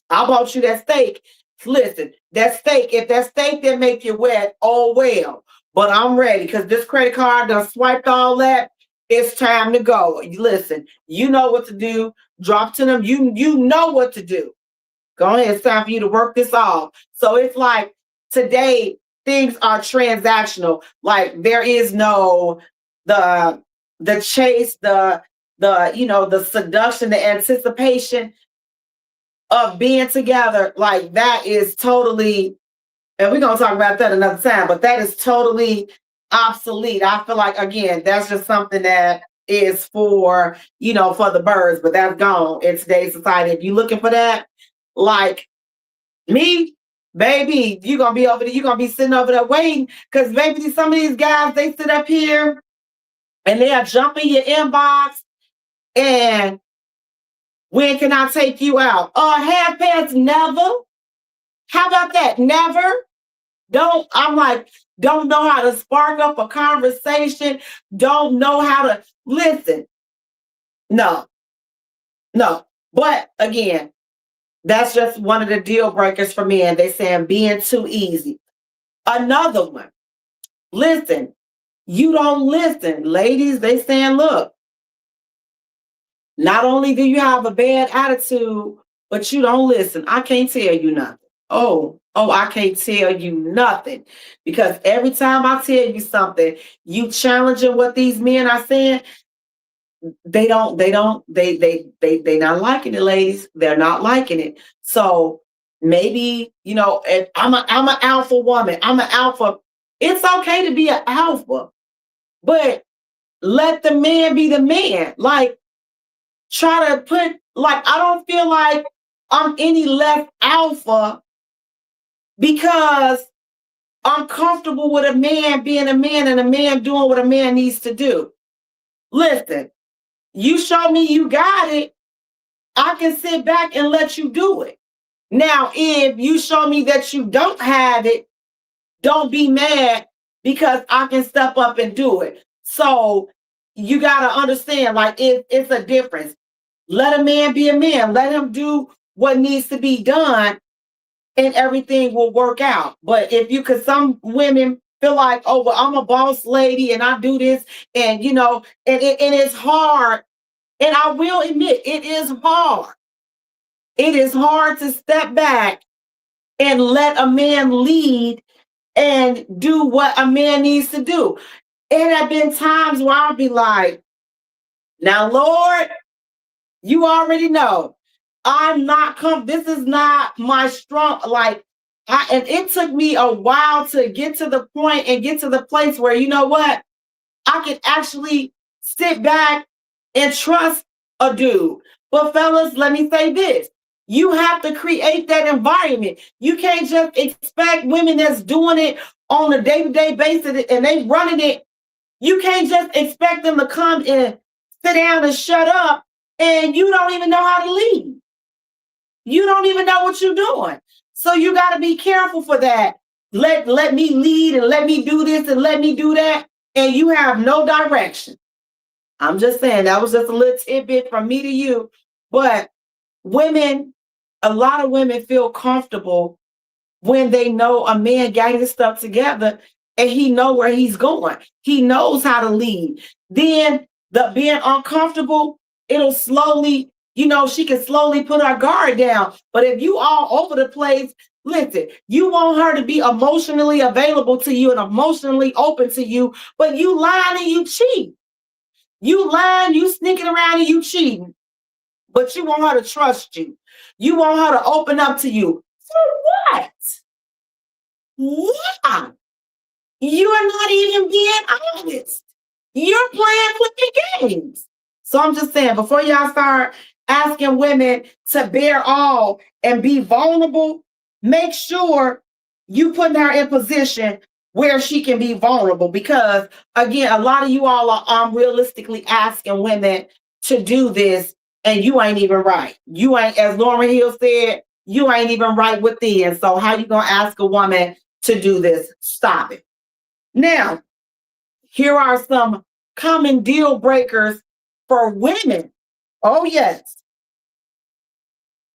I bought you that steak. Listen, that steak, if that steak didn't make you wet, oh well. But I'm ready because this credit card done swiped all that. It's time to go. Listen, you know what to do. Drop to them. You know what to do. Go ahead. It's time for you to work this off. So it's like today, things are transactional. Like there is no the chase, the seduction, the anticipation of being together. Like that is totally, and we're gonna talk about that another time, but that is totally obsolete. I feel like again, that's just something that is for the birds, but that's gone in today's society. If you're looking for that, like me, baby, you're gonna be over there, you're gonna be sitting over there waiting. Cause maybe some of these guys, they sit up here and they'll jump in your inbox and when can I take you out? Half past never. How about that? Never. I'm like, don't know how to spark up a conversation. Don't know how to listen. No, no. But again, that's just one of the deal breakers for me. And they saying being too easy. Another one. Listen, you don't listen. Ladies, they saying, look, not only do you have a bad attitude, but you don't listen. I can't tell you nothing. I can't tell you nothing. Because every time I tell you something, you challenging what these men are saying, they not liking it, ladies. They're not liking it. So maybe, if I'm an alpha woman, I'm an alpha. It's okay to be an alpha, but let the man be the man. Like, try to put, like, I don't feel like I'm any less alpha because I'm comfortable with a man being a man and a man doing what a man needs to do. Listen, you show me you got it, I can sit back and let you do it. Now, if you show me that you don't have it, don't be mad because I can step up and do it. So you got to understand, like, it's a difference. Let a man be a man. Let him do what needs to be done and everything will work out. But because some women feel like, oh, well, I'm a boss lady and I do this and, and it's hard. And I will admit, it is hard. It is hard to step back and let a man lead and do what a man needs to do. It have been times where I'll be like, now, Lord, you already know I'm not this is not my strong, and it took me a while to get to the point and get to the place where, you know what, I can actually sit back and trust a dude. But fellas, let me say this. You have to create that environment. You can't just expect women that's doing it on a day-to-day basis and they running it. You can't just expect them to come and sit down and shut up and you don't even know how to lead. You don't even know what you're doing. So you got to be careful for that. Let me lead and let me do this and let me do that. And you have no direction. I'm just saying that was just a little tidbit from me to you. But women, a lot of women feel comfortable when they know a man got his stuff together and he know where he's going. He knows how to lead. Then the being uncomfortable, it'll slowly, she can slowly put her guard down. But if you all over the place, listen, you want her to be emotionally available to you and emotionally open to you, but you lying and you cheat. You lying, you sneaking around and you cheating. But you want her to trust you. You want her to open up to you. For what? Why? You're not even being honest. You're playing with the games. So I'm just saying, before y'all start asking women to bear all and be vulnerable, make sure you putting her in position where she can be vulnerable. Because again, a lot of you all are unrealistically asking women to do this, and you ain't even right. You ain't, as Lauryn Hill said, you ain't even right within. So how you gonna ask a woman to do this? Stop it. Now, here are some common deal breakers for women. Oh, yes.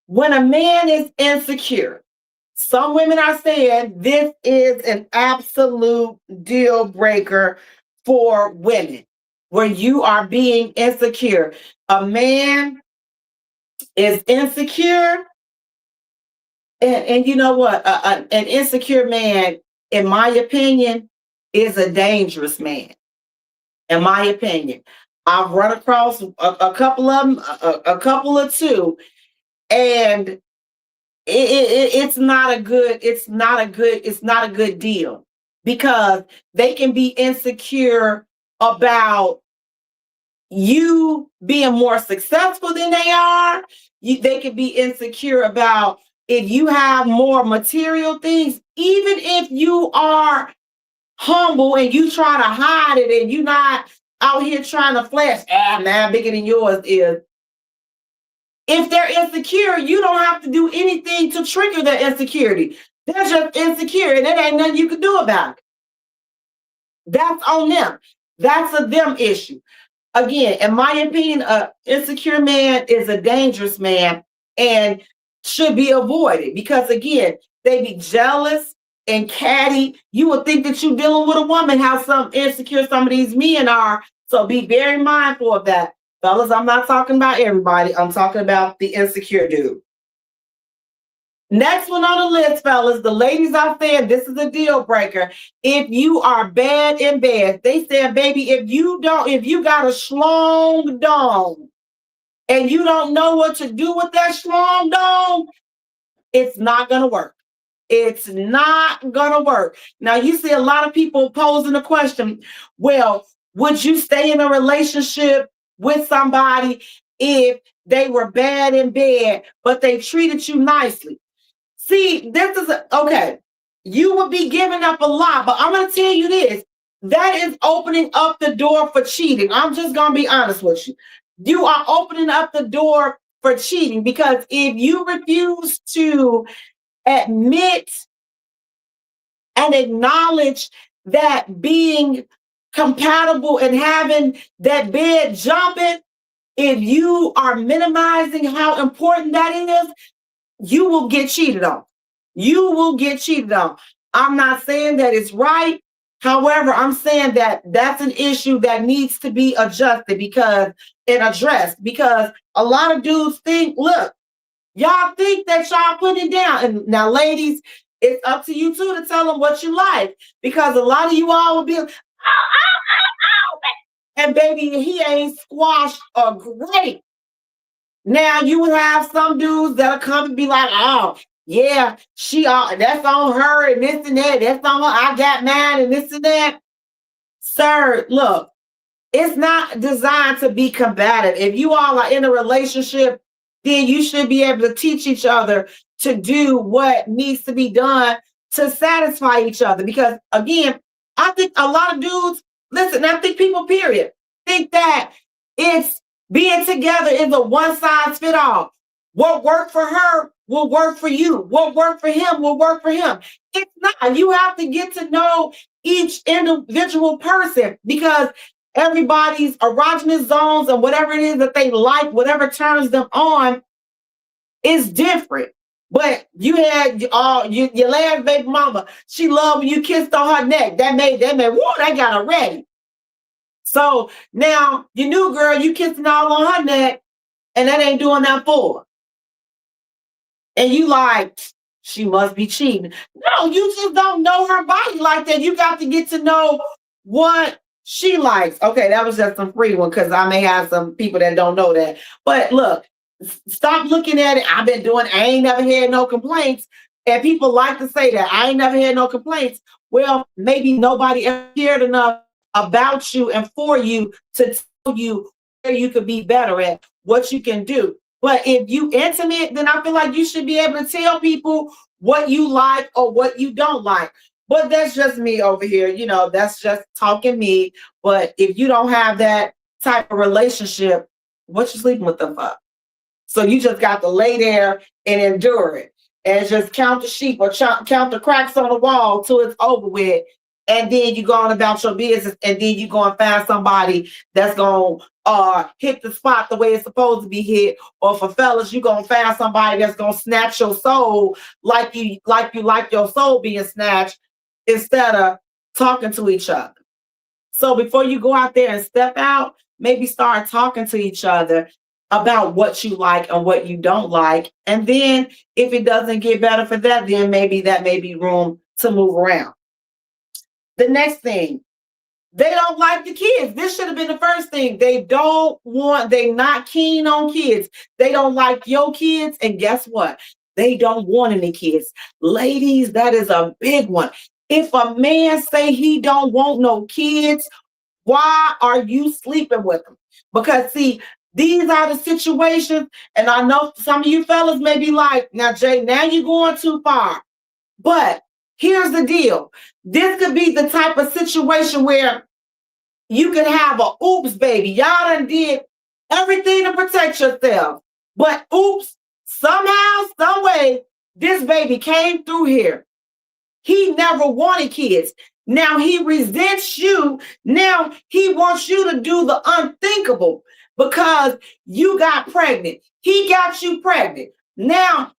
When a man is insecure, some women are saying this is an absolute deal breaker for women. When you are being insecure, a man is insecure, and you know what? An insecure man, in my opinion, is a dangerous man. In my opinion, I've run across a couple of them, a couple of two, and it's not a good it's not a good deal, because they can be insecure about you being more successful than they are. They can be insecure about if you have more material things, even if you are humble and you try to hide it and you're not out here trying to flash, man, bigger than yours is. If they're insecure, you don't have to do anything to trigger their insecurity. They're just insecure, and there ain't nothing you can do about it. That's on them. That's a them issue. Again, in my opinion, an insecure man is a dangerous man and should be avoided, because again, they be jealous and catty. You would think that you're dealing with a woman, how some insecure some of these men are. So be very mindful of that. Fellas, I'm not talking about everybody. I'm talking about the insecure dude. Next one on the list, fellas, the ladies are saying this is a deal breaker. If you are bad in bed, they said, baby, if you got a schlong dong and you don't know what to do with that schlong dong, it's not gonna work. It's not gonna work. Now you see a lot of people posing the question, well, would you stay in a relationship with somebody if they were bad in bed, but they treated you nicely? See, this is okay. You would be giving up a lot, but I'm going to tell you this. That is opening up the door for cheating. I'm just going to be honest with you. You are opening up the door for cheating, because if you refuse to admit and acknowledge that being compatible and having that bed jumping, if you are minimizing how important that is, you will get cheated on. You will get cheated on. I'm not saying that it's right. However, I'm saying that that's an issue that needs to be adjusted because and addressed, because a lot of dudes think, look, y'all think that y'all putting it down. And now, ladies, it's up to you too to tell them what you like, because a lot of you all will be, oh, and baby, he ain't squashed a grape. Now you would have some dudes that'll come and be like, oh, yeah, that's on her and this and that. That's on her. I got mine and this and that. Sir, look, it's not designed to be combative. If you all are in a relationship, then you should be able to teach each other to do what needs to be done to satisfy each other. Because again, I think a lot of dudes, listen, I think people, period, think that it's being together is a one size fit all. What worked for her will work for you. What worked for him will work for him. It's not. You have to get to know each individual person, because everybody's erogenous zones and whatever it is that they like, whatever turns them on, is different. But you had your last baby mama, she loved when you kissed on her neck. That made whoa, that got her ready. So now your new girl, you kissing all on her neck, and that ain't doing that for her. And you like, she must be cheating. No, you just don't know her body like that. You got to get to know what she likes. Okay, that was just some free one, because I may have some people that don't know that. But look, stop looking at it. I ain't never had no complaints. And people like to say that I ain't never had no complaints. Well, maybe nobody ever cared enough about you and for you to tell you where you could be better at, what you can do. But if you intimate, then I feel like you should be able to tell people what you like or what you don't like. But that's just me over here. That's just talking me. But if you don't have that type of relationship, what you sleeping with them for? So you just got to lay there and endure it and just count the sheep or count the cracks on the wall till it's over with. and then you go on about your business, and then you go and find somebody that's gonna hit the spot the way it's supposed to be hit. Or for fellas, you gonna find somebody that's gonna snatch your soul like your soul being snatched, instead of talking to each other. So before you go out there and step out, maybe start talking to each other about what you like and what you don't like. And then if it doesn't get better for that, then maybe that may be room to move around. The next thing, they don't like the kids. This should have been the first thing. They not keen on kids. They don't like your kids. And guess what? They don't want any kids. Ladies, that is a big one. If a man say he don't want no kids, why are you sleeping with them? Because see, these are the situations, and I know some of you fellas may be like, now Jay, now you're going too far. But here's the deal. This could be the type of situation where you could have a oops baby. Y'all done did everything to protect yourself. But oops, somehow, some way, this baby came through here. He never wanted kids. Now he resents you. Now he wants you to do the unthinkable because you got pregnant. He got you pregnant. Now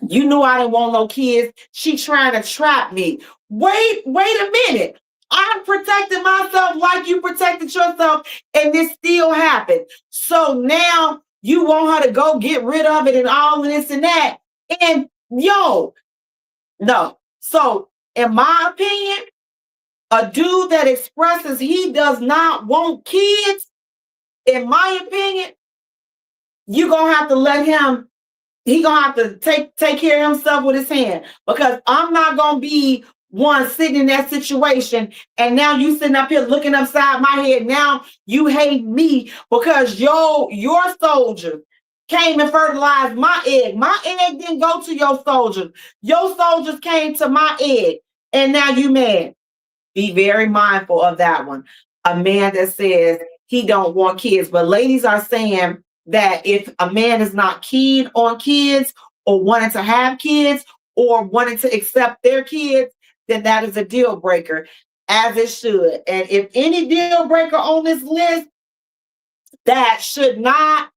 you knew I didn't want no kids. She trying to trap me. Wait a minute. I'm protecting myself like you protected yourself, and this still happened. So now you want her to go get rid of it and all of this and that. And yo, no. So, in my opinion, a dude that expresses he does not want kids, in my opinion, you're going to have to let him, he going to have to take care of himself with his hand, because I'm not going to be one sitting in that situation, and now you sitting up here looking upside my head. Now you hate me because your soldier came and fertilized my egg. My egg didn't go to your soldiers. Your soldiers came to my egg, and now you mad. Be very mindful of that one. A man that says he don't want kids, but ladies are saying that if a man is not keen on kids or wanting to have kids or wanting to accept their kids, then that is a deal breaker, as it should. And if any deal breaker on this list that should not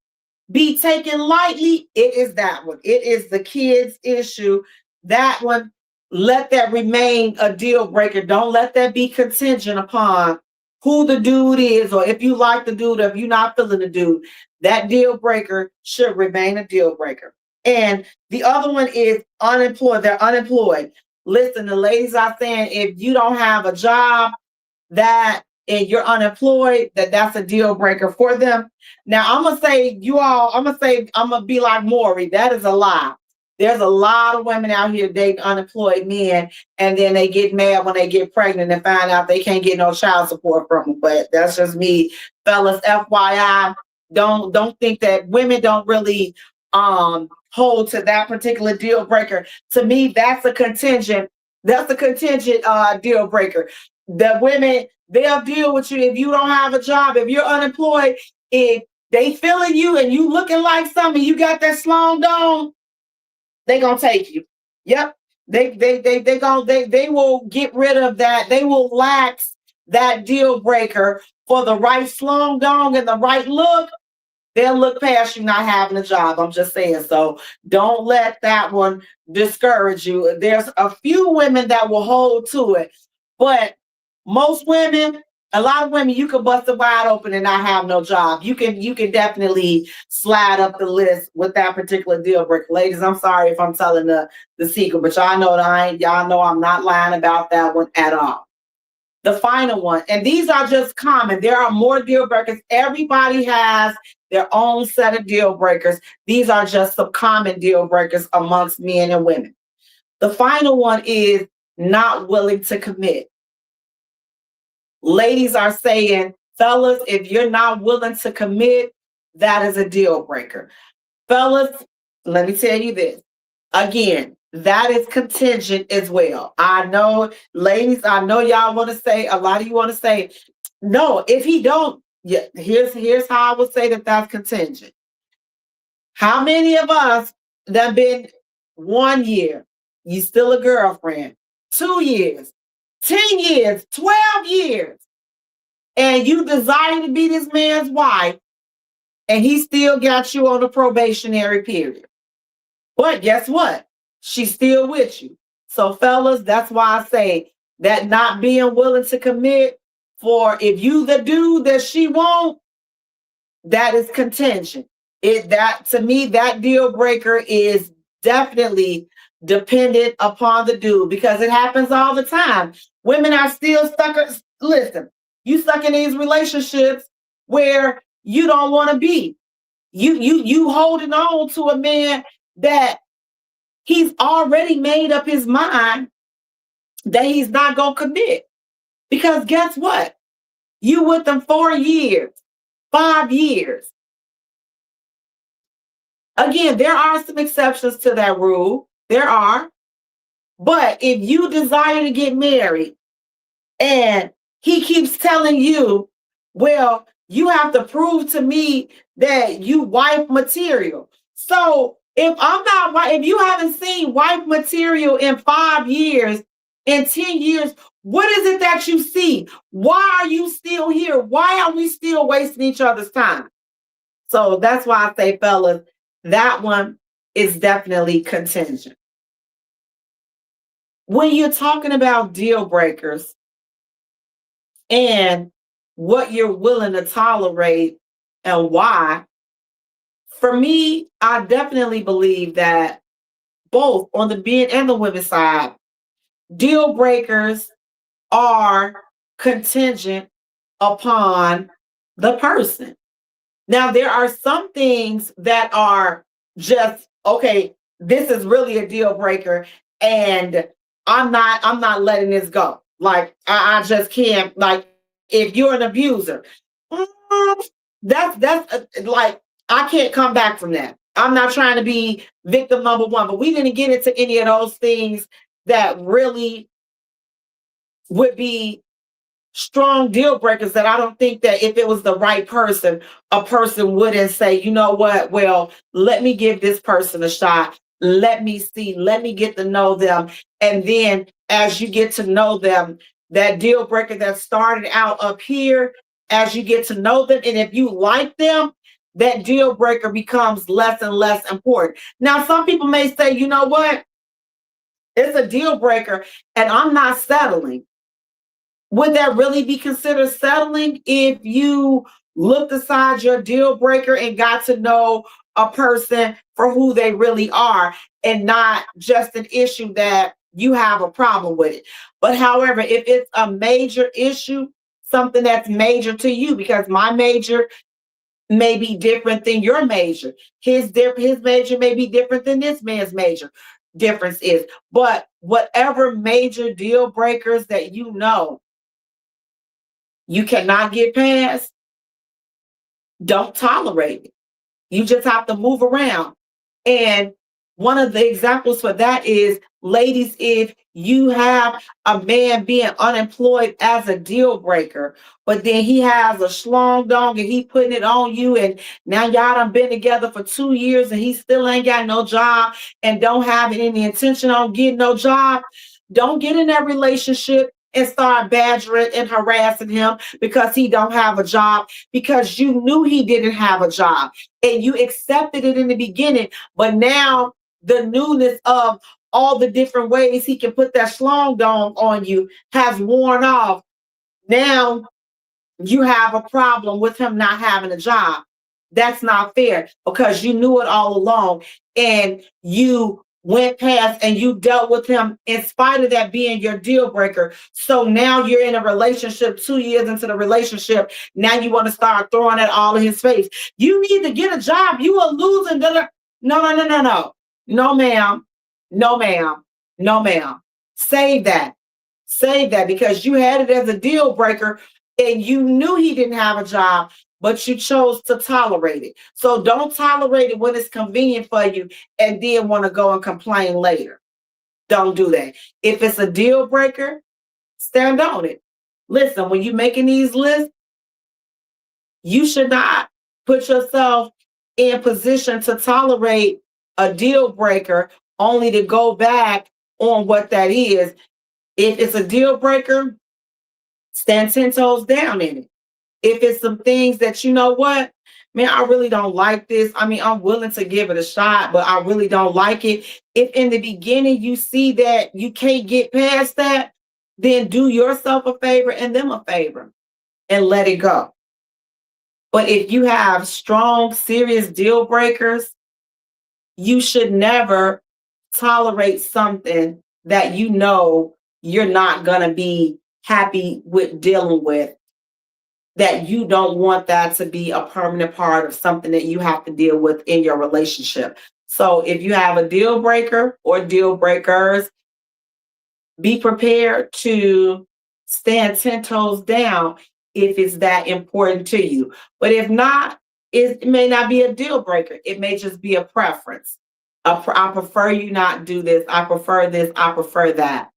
be taken lightly, it is that one. It is the kids issue. That one, let that remain a deal breaker. Don't let that be contingent upon who the dude is, or if you like the dude, or if you're not feeling the dude. That deal breaker should remain a deal breaker. And the other one is unemployed. They're unemployed. Listen, the ladies are saying if you don't have a job that and you're unemployed, that's a deal breaker for them. Now I'm gonna say I'm gonna be like Maury. That is a lie. There's a lot of women out here dating unemployed men, and then they get mad when they get pregnant and find out they can't get no child support from them. But that's just me, fellas. FYI, don't think that women don't really hold to that particular deal breaker. To me, that's a contingent. That's a contingent deal breaker. The women, they'll deal with you if you don't have a job, if you're unemployed, if they feeling you and you looking like something, you got that slong dome, they gonna take you. Yep. They will get rid of that. They will lax that deal breaker for the right slong dong and the right look. They'll look past you not having a job. I'm just saying. So don't let that one discourage you. There's a few women that will hold to it, but most women, a lot of women, you can bust it wide open and not have no job. You can definitely slide up the list with that particular deal breaker. Ladies, I'm sorry if I'm telling the secret, but y'all know I'm not lying about that one at all. The final one, and these are just common. There are more deal breakers. Everybody has their own set of deal breakers. These are just some common deal breakers amongst men and women. The final one is not willing to commit. Ladies are saying, fellas, if you're not willing to commit, that is a deal breaker. Fellas, let me tell you this. Again, that is contingent as well. I know, ladies, I know y'all want to say, a lot of you want to say, no, if he don't, yeah, here's how I would say that that's contingent. How many of us that been 1 year, you still a girlfriend, 2 years, 10 years, 12 years, and you desire to be this man's wife, and he still got you on a probationary period. But guess what? She's still with you. So, fellas, that's why I say that not being willing to commit for if you the dude that she won't, that is contention. It that to me, that deal breaker is definitely dependent upon the dude because it happens all the time. Women are still stuck. Listen, you stuck in these relationships where you don't want to be. You holding on to a man that he's already made up his mind that he's not gonna commit. Because guess what? You with them 4 years, 5 years. Again, there are some exceptions to that rule. There are. But if you desire to get married and he keeps telling you, well, you have to prove to me that you wife material. So if you haven't seen wife material in 5 years, in 10 years, what is it that you see? Why are you still here? Why are we still wasting each other's time? So that's why I say, fellas, that one is definitely contingent. When you're talking about deal breakers and what you're willing to tolerate and why, for me, I definitely believe that both on the men and the women's side, deal breakers are contingent upon the person. Now, there are some things that are just, okay, this is really a deal breaker, and I'm not letting this go. Like, I just can't, like, if you're an abuser, mm, that's like, I can't come back from that. I'm not trying to be victim number one, but we didn't get into any of those things that really would be strong deal breakers that I don't think that if it was the right person, a person wouldn't say, you know what, well, let me give this person a shot. Let me see, let me get to know them. And then as you get to know them, that deal breaker that started out up here, as you get to know them, and if you like them, that deal breaker becomes less and less important. Now, some people may say, you know what, it's a deal breaker and I'm not settling. Would that really be considered settling if you looked aside your deal breaker and got to know a person for who they really are and not just an issue that you have a problem with it? But however, if it's a major issue, something that's major to you, because my major may be different than your major, his major may be different than this man's major. Difference is, but whatever major deal breakers that you know you cannot get past, don't tolerate it. You just have to move around. And one of the examples for that is, ladies, if you have a man being unemployed as a deal breaker, but then he has a schlong dong and he putting it on you, and now y'all done been together for 2 years and he still ain't got no job and don't have any intention on getting no job, don't get in that relationship and start badgering and harassing him because he don't have a job, because you knew he didn't have a job and you accepted it in the beginning. But now the newness of all the different ways he can put that schlong dong on you has worn off. Now you have a problem with him not having a job. That's not fair because you knew it all along and you went past and you dealt with him in spite of that being your deal breaker. So now you're in a relationship, 2 years into the relationship. Now you want to start throwing it all in his face. You need to get a job. You are losing. No, no, no, no, no. No, ma'am. No, ma'am. No, ma'am. Save that. Save that, because you had it as a deal breaker and you knew he didn't have a job, but you chose to tolerate it. So don't tolerate it when it's convenient for you and then want to go and complain later. Don't do that. If it's a deal breaker, stand on it. Listen, when you're making these lists, you should not put yourself in position to tolerate a deal breaker only to go back on what that is. If it's a deal breaker, stand 10 toes down in it. If it's some things that you know what, man, I really don't like this. I mean, I'm willing to give it a shot, but I really don't like it. If in the beginning you see that you can't get past that, then do yourself a favor and them a favor and let it go. But if you have strong, serious deal breakers, you should never tolerate something that you know you're not going to be happy with dealing with, that you don't want that to be a permanent part of something that you have to deal with in your relationship. So if you have a deal breaker or deal breakers, be prepared to stand 10 toes down if it's that important to you. But if not, it may not be a deal breaker. It may just be a preference. I prefer you not do this. I prefer this. I prefer that.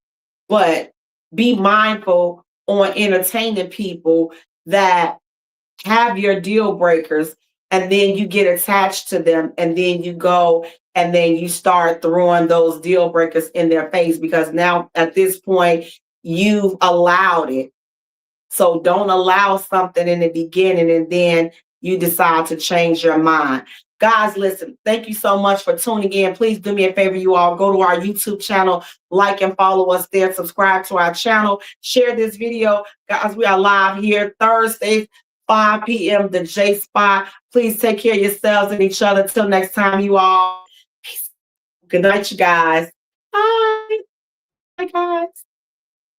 But be mindful on entertaining people that have your deal breakers, and then you get attached to them, and then you go and then you start throwing those deal breakers in their face, because now at this point you've allowed it. So don't allow something in the beginning and then you decide to change your mind. Guys, listen, thank you so much for tuning in. Please do me a favor, you all. Go to our YouTube channel, like and follow us there, subscribe to our channel, share this video. Guys, we are live here Thursdays, 5 p.m. the Jaye Spot. Please take care of yourselves and each other. Till next time, you all. Peace. Good night, you guys. Bye. Bye, guys.